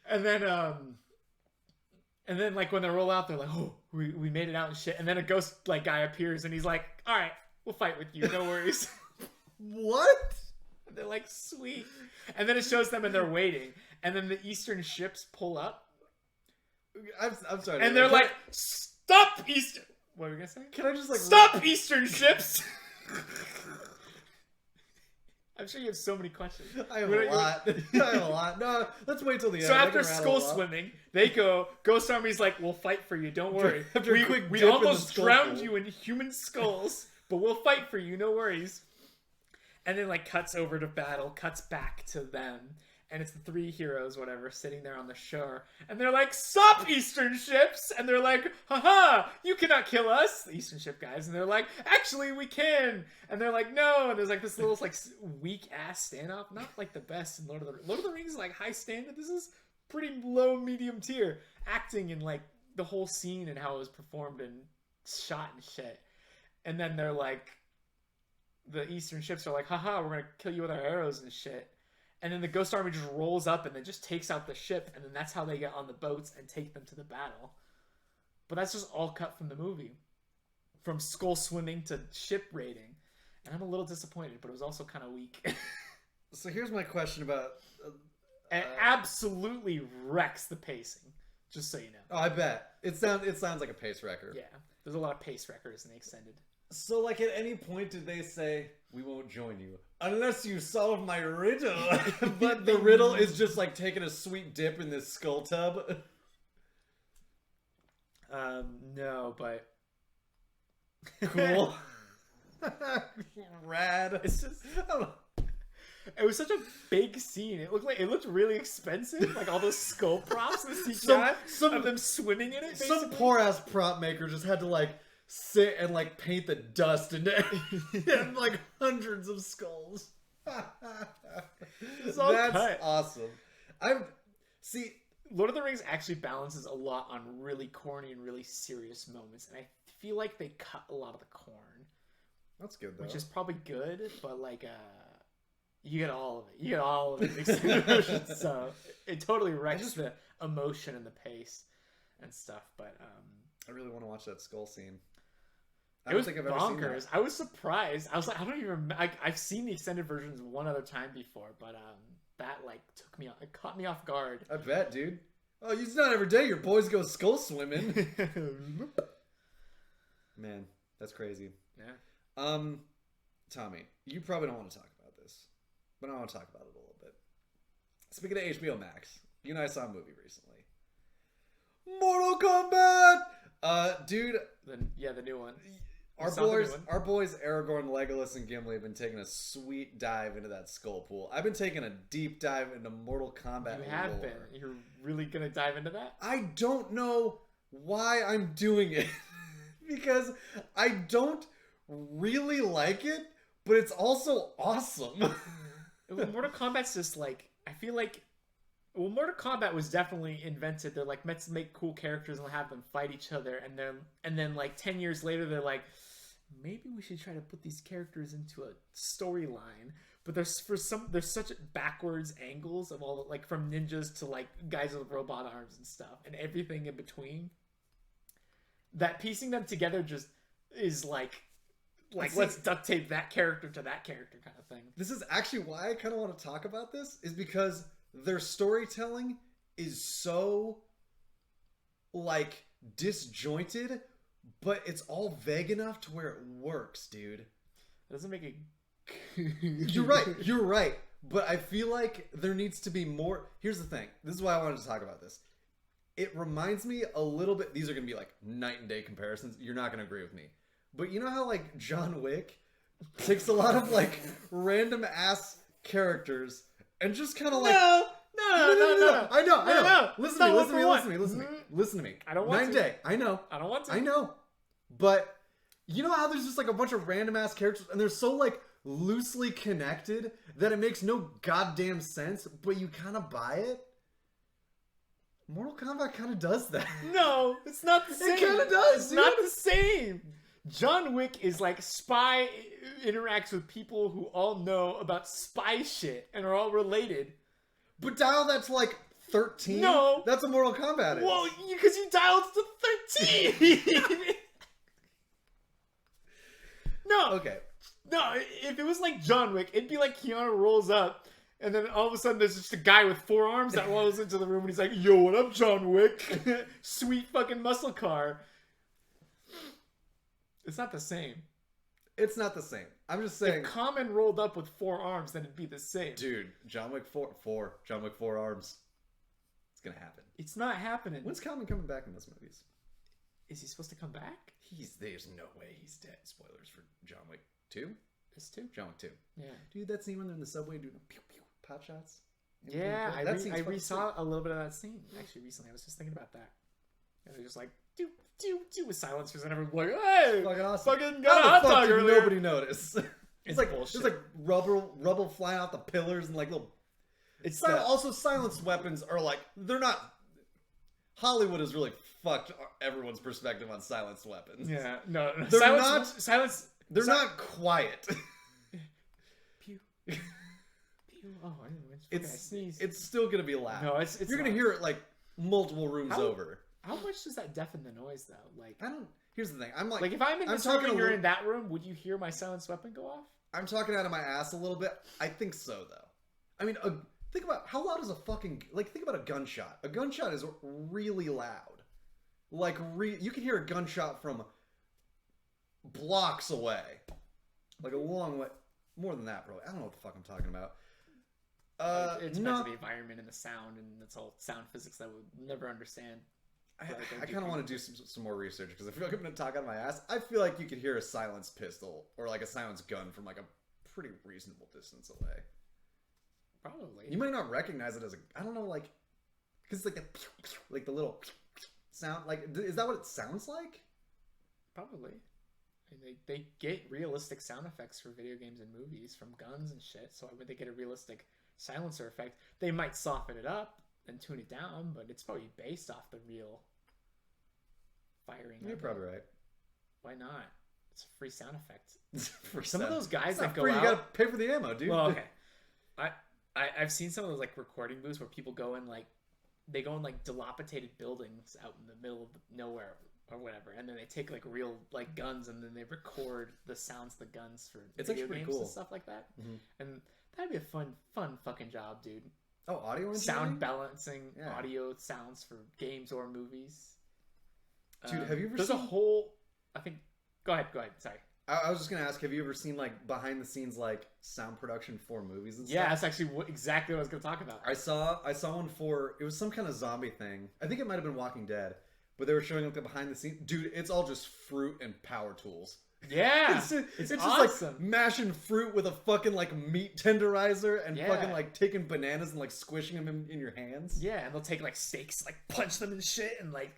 and then like when they roll out, they're like, oh, we made it out and shit. And then a ghost like guy appears and he's like, all right, we'll fight with you, no worries. What? And they're like, sweet. And then it shows them and they're waiting. And then the Eastern ships pull up. I'm sorry. And they're like, stop Eastern. What were you gonna say? Can I just like stop Eastern ships? I'm sure you have so many questions. I have a lot. No, let's wait till the end. So after skull swimming, they go. Ghost Army's like, "We'll fight for you. Don't worry. We almost drowned you in human skulls, but we'll fight for you. No worries." And then like cuts over to battle, cuts back to them. And it's the 3 heroes, whatever, sitting there on the shore. And they're like, stop, Eastern ships! And they're like, haha, you cannot kill us, the Eastern ship guys. And they're like, actually, we can. And they're like, no. And there's like this little like weak-ass standoff. Not like the best in Lord of the Rings is like high standard. This is pretty low, medium tier. Acting and like the whole scene and how it was performed and shot and shit. And then they're like, the Eastern ships are like, haha, we're going to kill you with our arrows and shit. And then the Ghost Army just rolls up and then just takes out the ship. And then that's how they get on the boats and take them to the battle. But that's just all cut from the movie. From skull swimming to ship raiding. And I'm a little disappointed, but it was also kind of weak. So here's my question about... it absolutely wrecks the pacing. Just so you know. Oh, I bet. It sounds like a pace wrecker. Yeah. There's a lot of pace wreckers in the extended. So, like, at any point did they say, we won't join you unless you solve my riddle? But the riddle is just, like, taking a sweet dip in this skull tub? No, but... Cool. Rad. It's just... It was such a big scene. It looked really expensive. Like, all those skull props and the CGI of them swimming in it, basically. Some poor-ass prop maker just had to, like... sit and like paint the dust into and like hundreds of skulls. It's all That's cut. Awesome. See, Lord of the Rings actually balances a lot on really corny and really serious moments, and I feel like they cut a lot of the corn. That's good though. Which is probably good, but like you get all of it. You get all of it. So it totally wrecks the emotion and the pace and stuff. But I really want to watch that skull scene. It was bonkers. I was surprised. I was like, I don't even. I've seen the extended versions one other time before, but that like it caught me off guard. I bet, dude. Oh, it's not every day your boys go skull swimming. Man, that's crazy. Yeah. Tommy, you probably don't want to talk about this, but I want to talk about it a little bit. Speaking of HBO Max, you and I saw a movie recently. Mortal Kombat! Dude. The new one. Our boys Aragorn, Legolas, and Gimli have been taking a sweet dive into that skull pool. I've been taking a deep dive into Mortal Kombat. You have been. You're really gonna dive into that? I don't know why I'm doing it. Because I don't really like it, but it's also awesome. Mortal Kombat's just like, I feel like, well, Mortal Kombat was definitely invented. They're like, let's make cool characters and have them fight each other, and then like 10 years later, they're like, maybe we should try to put these characters into a storyline. But there's such backwards angles of all, like, from ninjas to like guys with robot arms and stuff, and everything in between, that piecing them together just is like let's duct tape that character to that character kind of thing. This is actually why I kind of want to talk about this, is because their storytelling is so, like, disjointed, but it's all vague enough to where it works, dude. It doesn't make it... You're right. But I feel like there needs to be more... Here's the thing. This is why I wanted to talk about this. It reminds me a little bit... These are going to be, like, night and day comparisons. You're not going to agree with me. But you know how, like, John Wick takes a lot of, like, random-ass characters... And just kind of like... No. I know. No. Listen to me. I don't want to. Night and day. I know. I don't want to. I know. But you know how there's just like a bunch of random ass characters and they're so like loosely connected that it makes no goddamn sense, but you kind of buy it? Mortal Kombat kind of does that. No, it's not the same. It kind of does, It's dude. not the same. John Wick is like spy interacts with people who all know about spy shit and are all related. But dial that to like 13? No. That's what Mortal Kombat is. Well, because you dialed to 13. No. Okay. No, if it was like John Wick, it'd be like Keanu rolls up, and then all of a sudden there's just a guy with 4 arms that rolls into the room, and he's like, "Yo, what up, John Wick?" Sweet fucking muscle car. It's not the same. It's not the same. I'm just saying. If Common rolled up with 4 arms, then it'd be the same. Dude, John Wick 4. John Wick 4 arms. It's gonna happen. It's not happening. When's Common coming back in those movies? Is he supposed to come back? There's no way he's dead. Spoilers for John Wick 2? This too? John Wick 2. Yeah. Dude, that scene when they're in the subway doing pew pew pot shots. Yeah, I fucking re-saw a little bit of that scene actually recently. I was just thinking about that. And they're just like, do with silencers, and everyone's like, hey, fucking awesome. fucking got a hot dog earlier. Nobody noticed. It's like bullshit. there's like rubble flying out the pillars and like little. Also, silenced weapons are like they're not. Hollywood has really fucked everyone's perspective on silenced weapons. Yeah, no. They're silence. They're not quiet. Pew. Pew. Oh, I sneeze. It's still gonna be loud. No, it's you're gonna hear it like multiple rooms over. How much does that deafen the noise though? Like, I don't. Here's the thing. I'm like if I'm in this room and you're in that room, would you hear my silenced weapon go off? I'm talking out of my ass a little bit. I think so though. I mean, think about how loud is a fucking think about a gunshot. A gunshot is really loud. Like you can hear a gunshot from blocks away, like a long way. More than that, bro. I don't know what the fuck I'm talking about. It depends on the environment and the sound, and it's all sound physics that we'll never understand. I kind of want to do some more research because I feel like I'm going to talk out of my ass. I feel like you could hear a silenced pistol or like a silenced gun from like a pretty reasonable distance away. Probably. You might not recognize it as I don't know, like, because it's like the little sound. Like, is that what it sounds like? Probably. I mean, they get realistic sound effects for video games and movies from guns and shit. So why would they get a realistic silencer effect? They might soften it up and tune it down, but it's probably based off the real firing. You're probably right. Why not? It's a free sound effect. For some of those guys that go free, out, you gotta pay for the ammo, dude. Well, okay. I've seen some of those like recording booths where people go in like dilapidated buildings out in the middle of nowhere or whatever, and then they take like real like guns and then they record the sounds of the guns for video games and stuff like that. Mm-hmm. And that'd be a fun fucking job, dude. Oh, audio engineering? Sound balancing, audio sounds for games or movies. Dude, have you ever There's seen... a whole... I think... Go ahead. Sorry. I was just gonna ask, have you ever seen like behind the scenes like sound production for movies and stuff? Yeah, that's actually exactly what I was going to talk about. I saw one for, it was some kind of zombie thing. I think it might have been Walking Dead, but they were showing like the behind the scenes. Dude, it's all just fruit and power tools. Yeah, it's just awesome. like mashing fruit with a fucking like meat tenderizer and fucking like taking bananas and like squishing them in your hands. Yeah, and they'll take like steaks, like punch them and shit, and like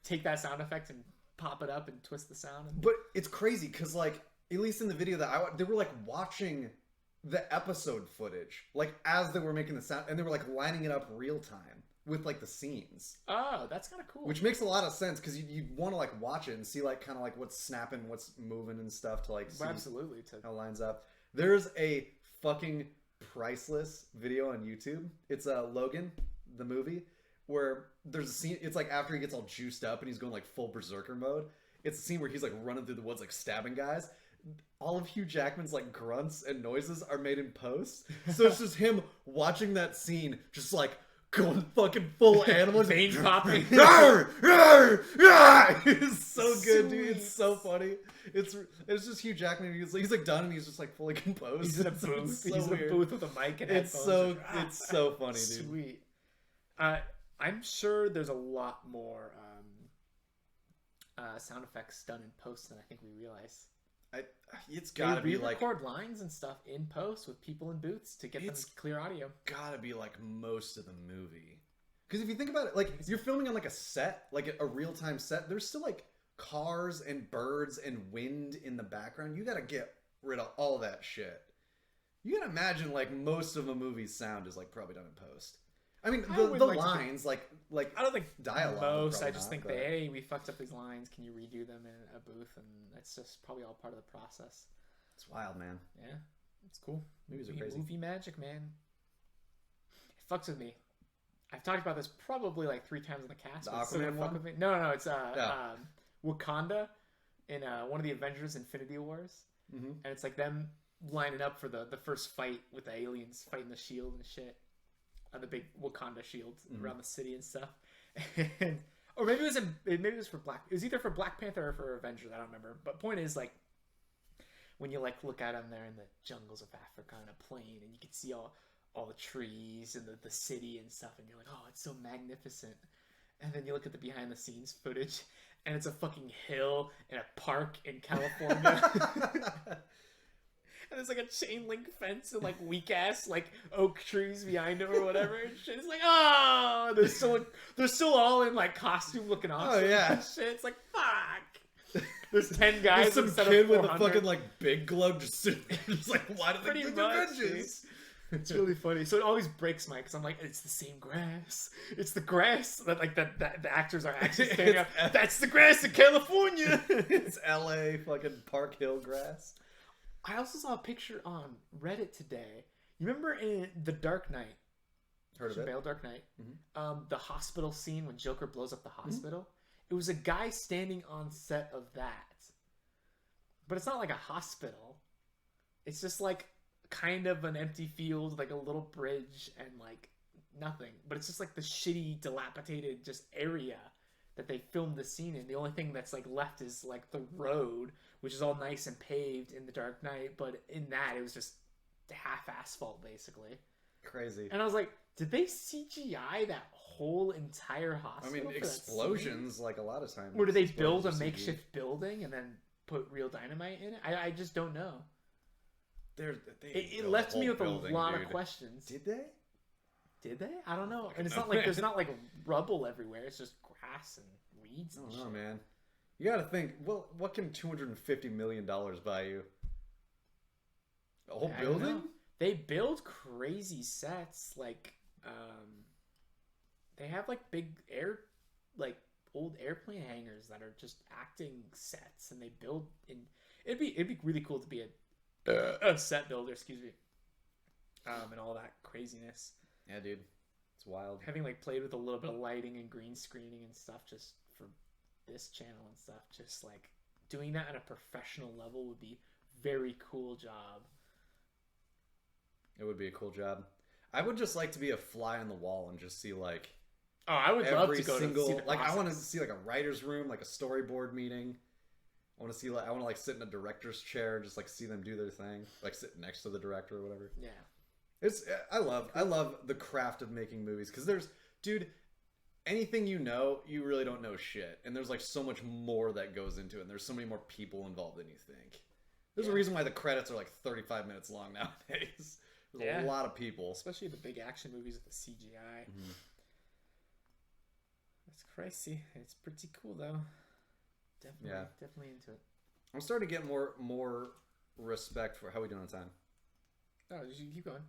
take that sound effect and pop it up and twist the sound. But it's crazy because like at least in the video that they were like watching the episode footage like as they were making the sound, and they were like lining it up real time with like the scenes. Oh, that's kind of cool. Which makes a lot of sense because you want to like watch it and see like kind of like what's snapping, what's moving and stuff to like see absolutely how it lines up. There's a fucking priceless video on YouTube. It's Logan, the movie, where there's a scene. It's like after he gets all juiced up and he's going like full berserker mode. It's a scene where he's like running through the woods like stabbing guys. All of Hugh Jackman's like grunts and noises are made in post, so it's just him watching that scene, just like going fucking full animal, vein popping. It's so good, dude. It's so funny. It's just Hugh Jackman. He's like done, and he's just like fully composed. He's in a booth. So he's weird. in a booth with a mic and it's headphones. it's so funny, dude. Sweet. I'm sure there's a lot more sound effects done in post than I think we realize. It's gotta be like record lines and stuff in post with people in booths to get them clear audio. Gotta be like most of the movie, because if you think about it, like you're filming on like a set, like a real-time set, there's still like cars and birds and wind in the background. You gotta get rid of all that shit. You gotta imagine like most of a movie's sound is like probably done in post. I mean, the lines, like I don't think dialogue. Most, I just think that hey, we fucked up these lines. Can you redo them in a booth? And that's just probably all part of the process. It's wild, man. Yeah, it's cool. Movies are crazy. Movie magic, man. It fucks with me. I've talked about this probably like 3 times in the cast. The Aquaman one? With me. No, it's Wakanda in one of the Avengers Infinity Wars, and it's like them lining up for the first fight with the aliens fighting the shield and shit. The big Wakanda shield around the city and stuff, or maybe it was for Black. It was either for Black Panther or for Avengers. I don't remember. But point is, like, when you like look at them there in the jungles of Africa on a plane, and you can see all the trees and the city and stuff, and you're like, oh, it's so magnificent. And then you look at the behind the scenes footage, and it's a fucking hill in a park in California. And there's like a chain link fence and like weak ass like oak trees behind it or whatever and shit. It's like, oh, they're still all in like costume looking awesome. Oh yeah, and shit. It's like fuck. There's 10 guys. There's some kid with a fucking like big glove just sitting there, just like, why do they do Avengers? It's really funny. So it always breaks my, because I'm like, it's the same grass. It's the grass that like that the actors are actually standing up. That's the grass in California. It's LA fucking Park Hill grass. I also saw a picture on Reddit today. You remember in The Dark Knight? Heard of it? Bale, Dark Knight. The hospital scene when Joker blows up the hospital. It was a guy standing on set of that. But it's not like a hospital. It's just like kind of an empty field, like a little bridge and like nothing. But it's just like the shitty, dilapidated just area that they filmed the scene in. The only thing that's like left is like the road, which is all nice and paved in The Dark Knight, but in that it was just half asphalt basically. Crazy. And I was like, did they CGI that whole entire hospital? I mean, explosions like a lot of times. Or do they build a makeshift building and then put real dynamite in it? I just don't know. It left me with a lot of questions. Did they? Did they? I don't know. And it's not like there's not like rubble everywhere. It's just grass and weeds. I don't know, man. You got to think. Well, what can $250 million buy you? A whole building? They build crazy sets. Like, they have like big old airplane hangars that are just acting sets, and they build in. It'd be really cool to be a set builder. Excuse me. And all that craziness. Yeah, dude, it's wild. Having like played with a little bit of lighting and green screening and stuff just for this channel and stuff, just like doing that at a professional level would be very cool job. It would be a cool job. I would just like to be a fly on the wall and just see like I would love to go single, to see the like process. I want to see like a writer's room, like a storyboard meeting. I want to see like I want to like sit in a director's chair and just like see them do their thing, like sit next to the director or whatever. Yeah. It's I love the craft of making movies because there's dude anything you know you really don't know shit and there's like so much more that goes into it and there's so many more people involved than you think. There's a reason why the credits are like 35 minutes long nowadays. There's a lot of people, especially the big action movies with the CGI. Mm-hmm. That's crazy. It's pretty cool though. Definitely into it. I'm starting to get more respect for how we doing on time. Oh, you keep going.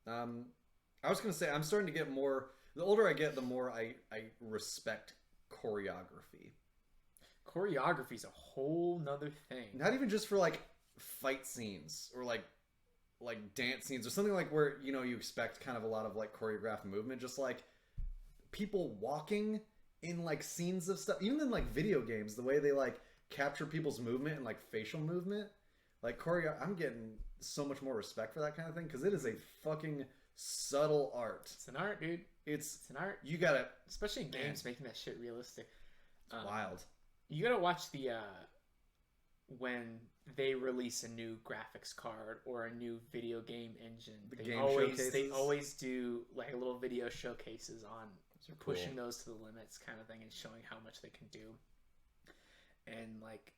I was gonna say I'm starting to get more. The older I get, the more I respect choreography. Choreography is a whole nother thing. Not even just for like fight scenes or like dance scenes or something like where you expect kind of a lot of like choreographed movement. Just like people walking in like scenes of stuff, even in like video games, the way they like capture people's movement and like facial movement, like choreo. I'm getting so much more respect for that kind of thing because it is a fucking subtle art. It's an art, dude. It's an art. You gotta, especially in games, making that shit realistic. It's wild. You gotta watch the when they release a new graphics card or a new video game engine. They always do like a little video showcases on pushing those to the limits, kind of thing, and showing how much they can do. And like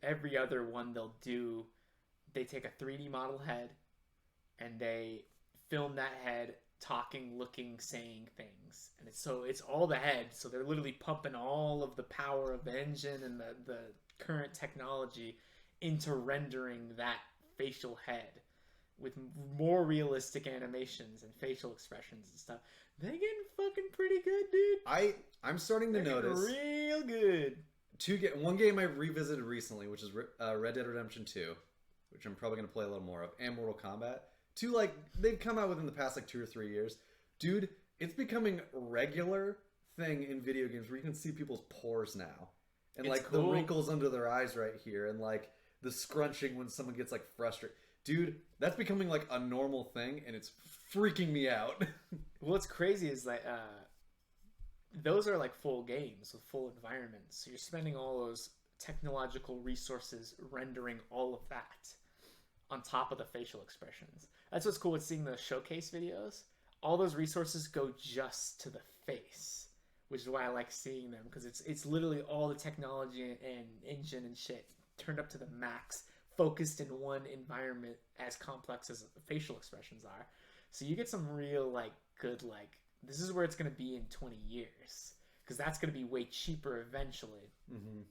every other one they'll do, they take a 3D model head and they film that head talking, looking, saying things, and it's all the head. So they're literally pumping all of the power of the engine and the current technology into rendering that facial head with more realistic animations and facial expressions and stuff. They're getting fucking pretty good, dude. I'm starting to notice real good. One game I revisited recently, which is Red Dead Redemption 2, which I'm probably gonna play a little more of, and Mortal Kombat. Two, like, they've come out within the past like 2 or 3 years. Dude, it's becoming a regular thing in video games where you can see people's pores now. And it's like cool. The wrinkles under their eyes right here, and like the scrunching when someone gets like frustrated. Dude, that's becoming like a normal thing, and it's freaking me out. What's crazy is like those are like full games with full environments. So you're spending all those technological resources rendering all of that on top of the facial expressions. That's what's cool with seeing the showcase videos. All those resources go just to the face, which is why I like seeing them, because it's literally all the technology and engine and shit turned up to the max, focused in one environment as complex as facial expressions are. So you get some real like good like this is where it's going to be in 20 years, because that's going to be way cheaper eventually. Mm-hmm.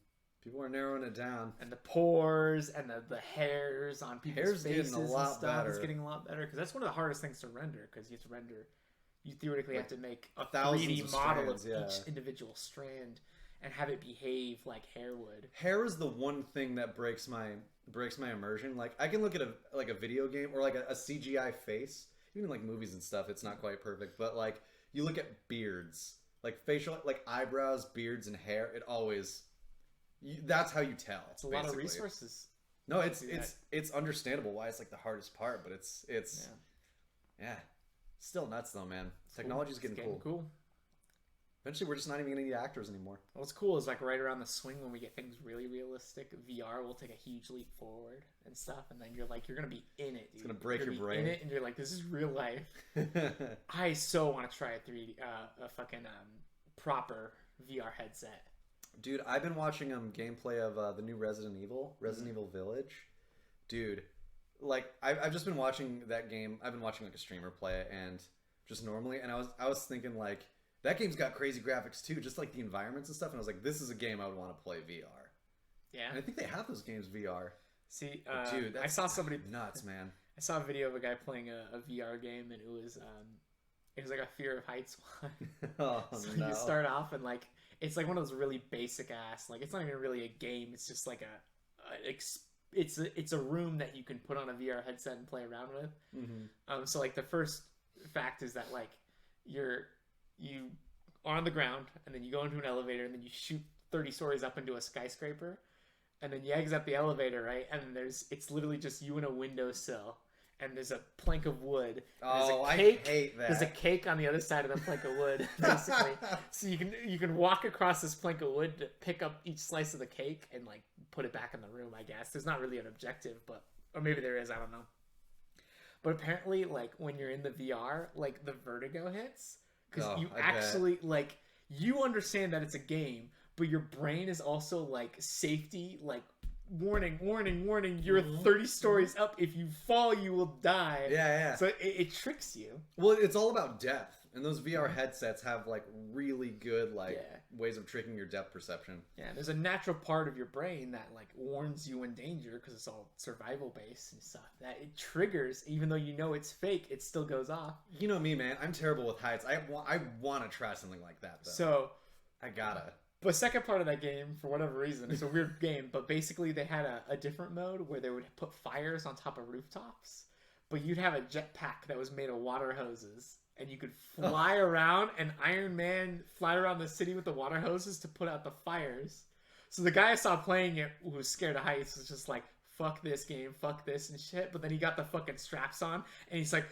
People are narrowing it down, and the pores and the hairs on people's faces getting a lot and stuff better. It's getting a lot better, because that's one of the hardest things to render, because you have to render. You theoretically have to make a 3D model of each individual strand and have it behave like hair would. Hair is the one thing that breaks my immersion. Like I can look at a video game or like a CGI face, even like movies and stuff. It's not quite perfect, but like you look at beards, like facial, like eyebrows, beards, and hair. It always that's how you tell. It's a lot of resources. No, it's understandable why it's like the hardest part, but it's yeah. Still nuts though, man. Technology's getting cool. Eventually, we're just not even gonna need actors anymore. What's cool is like right around the swing when we get things really realistic, VR will take a huge leap forward and stuff, and then you're gonna be in it, dude. It's gonna break your brain. In it, and you're like, this is real life. I so want to try a fucking proper VR headset. Dude, I've been watching gameplay of the new Resident Evil Village. Dude, like I've just been watching that game. I've been watching like a streamer play it, and just normally, and I was thinking like that game's got crazy graphics too, just like the environments and stuff. And I was like, this is a game I would want to play VR. Yeah, and I think they have those games VR. See, dude, I saw somebody nuts, man. I saw a video of a guy playing a VR game, and it was like a fear of heights one. Oh, so no. You start off and like it's like one of those really basic ass, like it's not even really a game. It's just like it's a room that you can put on a VR headset and play around with. Mm-hmm. So like the first fact is that like you are on the ground, and then you go into an elevator, and then you shoot 30 stories up into a skyscraper, and then you exit the elevator, right? And then it's literally just you in a windowsill, and there's a plank of wood. Oh, I hate that. There's a cake on the other side of the plank of wood, basically. So you can walk across this plank of wood to pick up each slice of the cake and like put it back in the room. I guess there's not really an objective, or maybe there is. I don't know. But apparently, like when you're in the VR, like the vertigo hits because you actually like you understand that it's a game, but your brain is also like safety, like warning, you're 30 stories up. If you fall, you will die. Yeah. So it tricks you. Well, it's all about depth, and those VR headsets have like really good ways of tricking your depth perception. Yeah, there's a natural part of your brain that like warns you in danger because it's all survival based and stuff. That it triggers, even though you know it's fake, it still goes off. You know me, man. I'm terrible with heights. I want to try something like that though. So I gotta. The second part of that game, for whatever reason, it's a weird game, but basically they had a different mode where they would put fires on top of rooftops, but you'd have a jetpack that was made of water hoses, and you could fly around, and Iron Man fly around the city with the water hoses to put out the fires. So the guy I saw playing it, who was scared of heights, was just like, fuck this game, fuck this and shit, but then he got the fucking straps on, and he's like...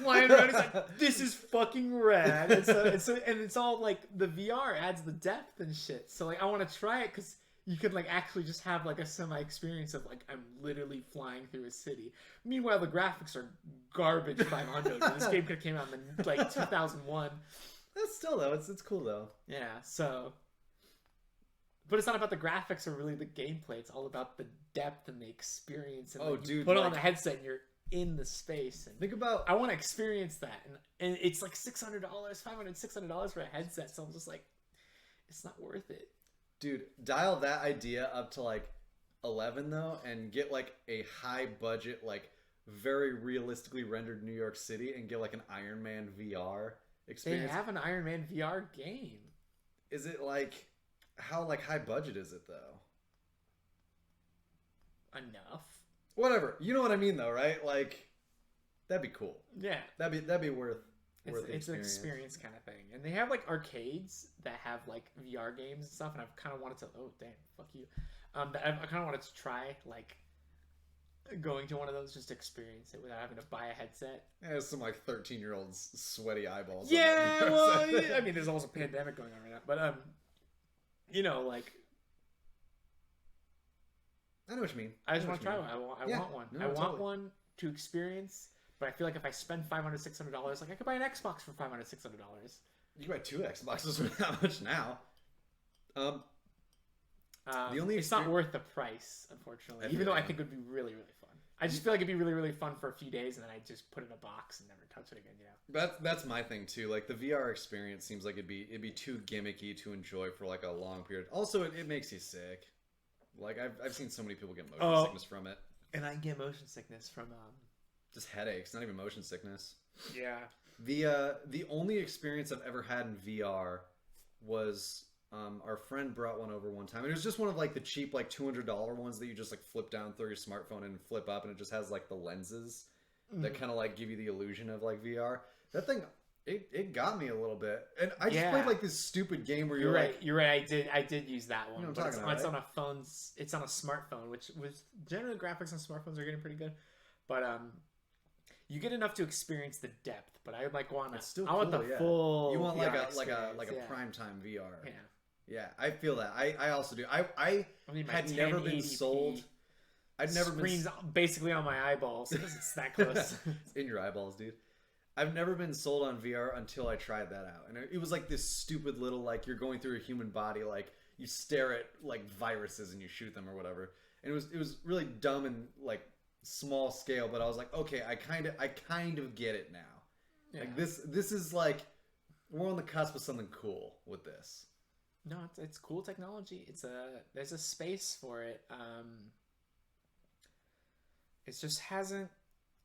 flying around. He's like, this is fucking rad. And it's all like the VR adds the depth and shit. So like I want to try it because you could like actually just have like a semi experience of like I'm literally flying through a city. Meanwhile, the graphics are garbage 500. This game could have came out in like 2001. That's still though. It's cool though. Yeah. So. But it's not about the graphics or really the gameplay. It's all about the depth and the experience. And like, you put on the headset and you're in the space. And think about... I want to experience that. And it's like $600, $500, $600 for a headset. So I'm just like, it's not worth it. Dude, dial that idea up to like 11 though and get like a high budget, like very realistically rendered New York City and get like an Iron Man VR experience. They have an Iron Man VR game. Is it like... How like high budget is it though? Enough. Whatever. You know what I mean though, right? Like that'd be cool. Yeah. That'd be worth it's an experience kind of thing. And they have like arcades that have like VR games and stuff, and I've kind of wanted to fuck you. I kind of wanted to try like going to one of those just to experience it without having to buy a headset. Yeah, some like 13-year-olds sweaty eyeballs. Yeah, well, I mean there's also a pandemic going on right now. But you know, like, I know what you mean. I just want to try one. I want one. No, I want totally. one to experience, but I feel like if I spend $500, $600, like I could buy an Xbox for $500, $600. You can buy 2 Xboxes for that much now. The only it's not worth the price, unfortunately. Even though I think it would be really, really fun. I just feel like it'd be really, really fun for a few days, and then I just put it in a box and never touch it again. You know. That's my thing too. Like the VR experience seems like it'd be too gimmicky to enjoy for like a long period. Also, it makes you sick. Like I've seen so many people get motion sickness from it. And I get motion sickness from just headaches, not even motion sickness. Yeah. The only experience I've ever had in VR was our friend brought one over one time. It was just one of like the cheap like $200 ones that you just like flip down through your smartphone and flip up, and it just has like the lenses that kind of like give you the illusion of like VR. That thing, it got me a little bit, and I just played like this stupid game where you're right. Like, you're right. I did use that one. You know but it's about, on a phone's. It's on a smartphone, which generally graphics on smartphones are getting pretty good, but you get enough to experience the depth. But I like want to. I want the full. You want VR like a primetime VR. Yeah, I feel that. I also do. I had never been sold. I'd never screens basically on my eyeballs because it's that close. It's in your eyeballs, dude. I've never been sold on VR until I tried that out, and it was like this stupid little like you're going through a human body, like you stare at like viruses and you shoot them or whatever, and it was really dumb and like small scale. But I was like, okay, I kind of get it now. Yeah. Like this is like we're on the cusp of something cool with this. No, it's cool technology. There's a space for it. It just hasn't.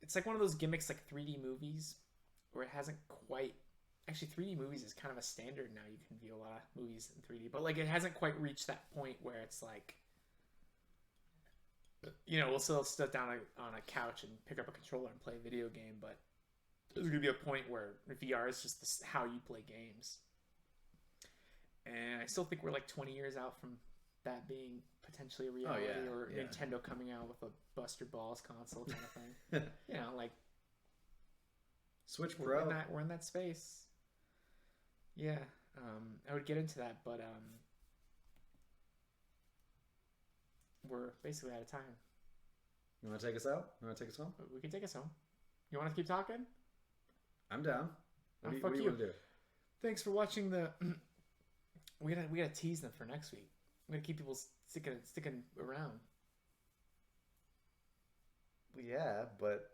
It's like one of those gimmicks like 3D movies, where it hasn't quite. Actually, 3D movies is kind of a standard now. You can view a lot of movies in 3D, but like it hasn't quite reached that point where it's like, you know, we'll still sit down on a couch and pick up a controller and play a video game, but there's gonna be a point where VR is just how you play games. And I still think we're like 20 years out from that being potentially a reality, or yeah. Nintendo coming out with a Buster Balls console kind of thing. You know, like Switch we're Pro. in that space. Yeah, I would get into that, but we're basically out of time. You want to take us out? You want to take us home? We can take us home. You want to keep talking? I'm down. What do you fuck want to do? Thanks for watching the. we gotta tease them for next week. We gotta keep people sticking around. Yeah, but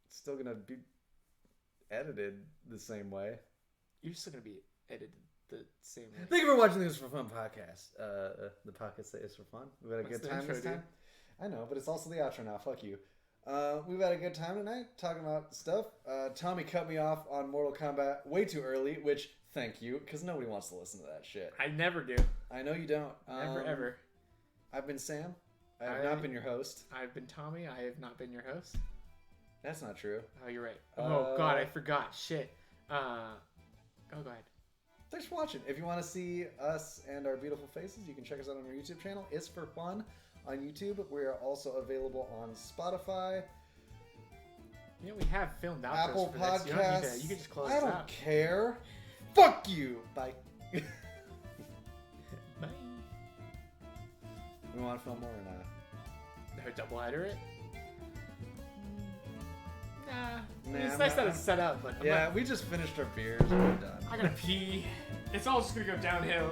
it's still gonna be edited the same way. You're still gonna be edited the same way. Thank you for watching this for fun podcast. The podcast that is for fun. We've had a good time this time. Dude? I know, but it's also the outro now. Fuck you. We've had a good time tonight talking about stuff. Tommy cut me off on Mortal Kombat way too early, which thank you, because nobody wants to listen to that shit. I never do. I know you don't. Never ever. I've been Sam. I have not been your host. I've been Tommy. I have not been your host. That's not true. Oh, you're right. Oh God, I forgot. Shit. Go ahead. Thanks for watching. If you want to see us and our beautiful faces, you can check us out on our YouTube channel. It's for fun on YouTube. We are also available on Spotify, You know, we have filmed outros Apple for this. Podcasts. You can just close I this don't out. care. Fuck you. Bye. Bye. We want to film more or not? Or double-header it? Nah. It's I'm nice not- that it's set up, but Yeah, we just finished our beers. We're done. I gotta pee. It's all just gonna go downhill.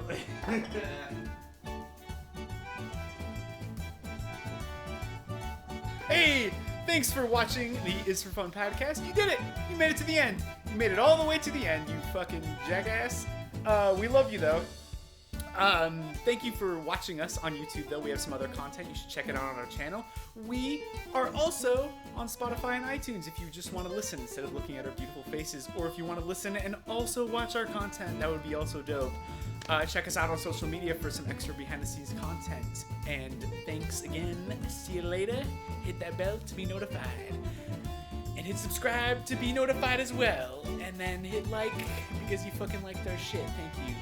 Hey, thanks for watching the Is For Fun podcast. You did it. You made it to the end. You made it all the way to the end, you fucking jackass. We love you, though. Thank you for watching us on YouTube, though. We have some other content. You should check it out on our channel. We are also on Spotify and iTunes if you just want to listen instead of looking at our beautiful faces. Or if you want to listen and also watch our content, that would be also dope. Check us out on social media for some extra behind-the-scenes content. And thanks again. See you later. Hit that bell to be notified. And hit subscribe to be notified as well. And then hit like because you fucking liked our shit. Thank you.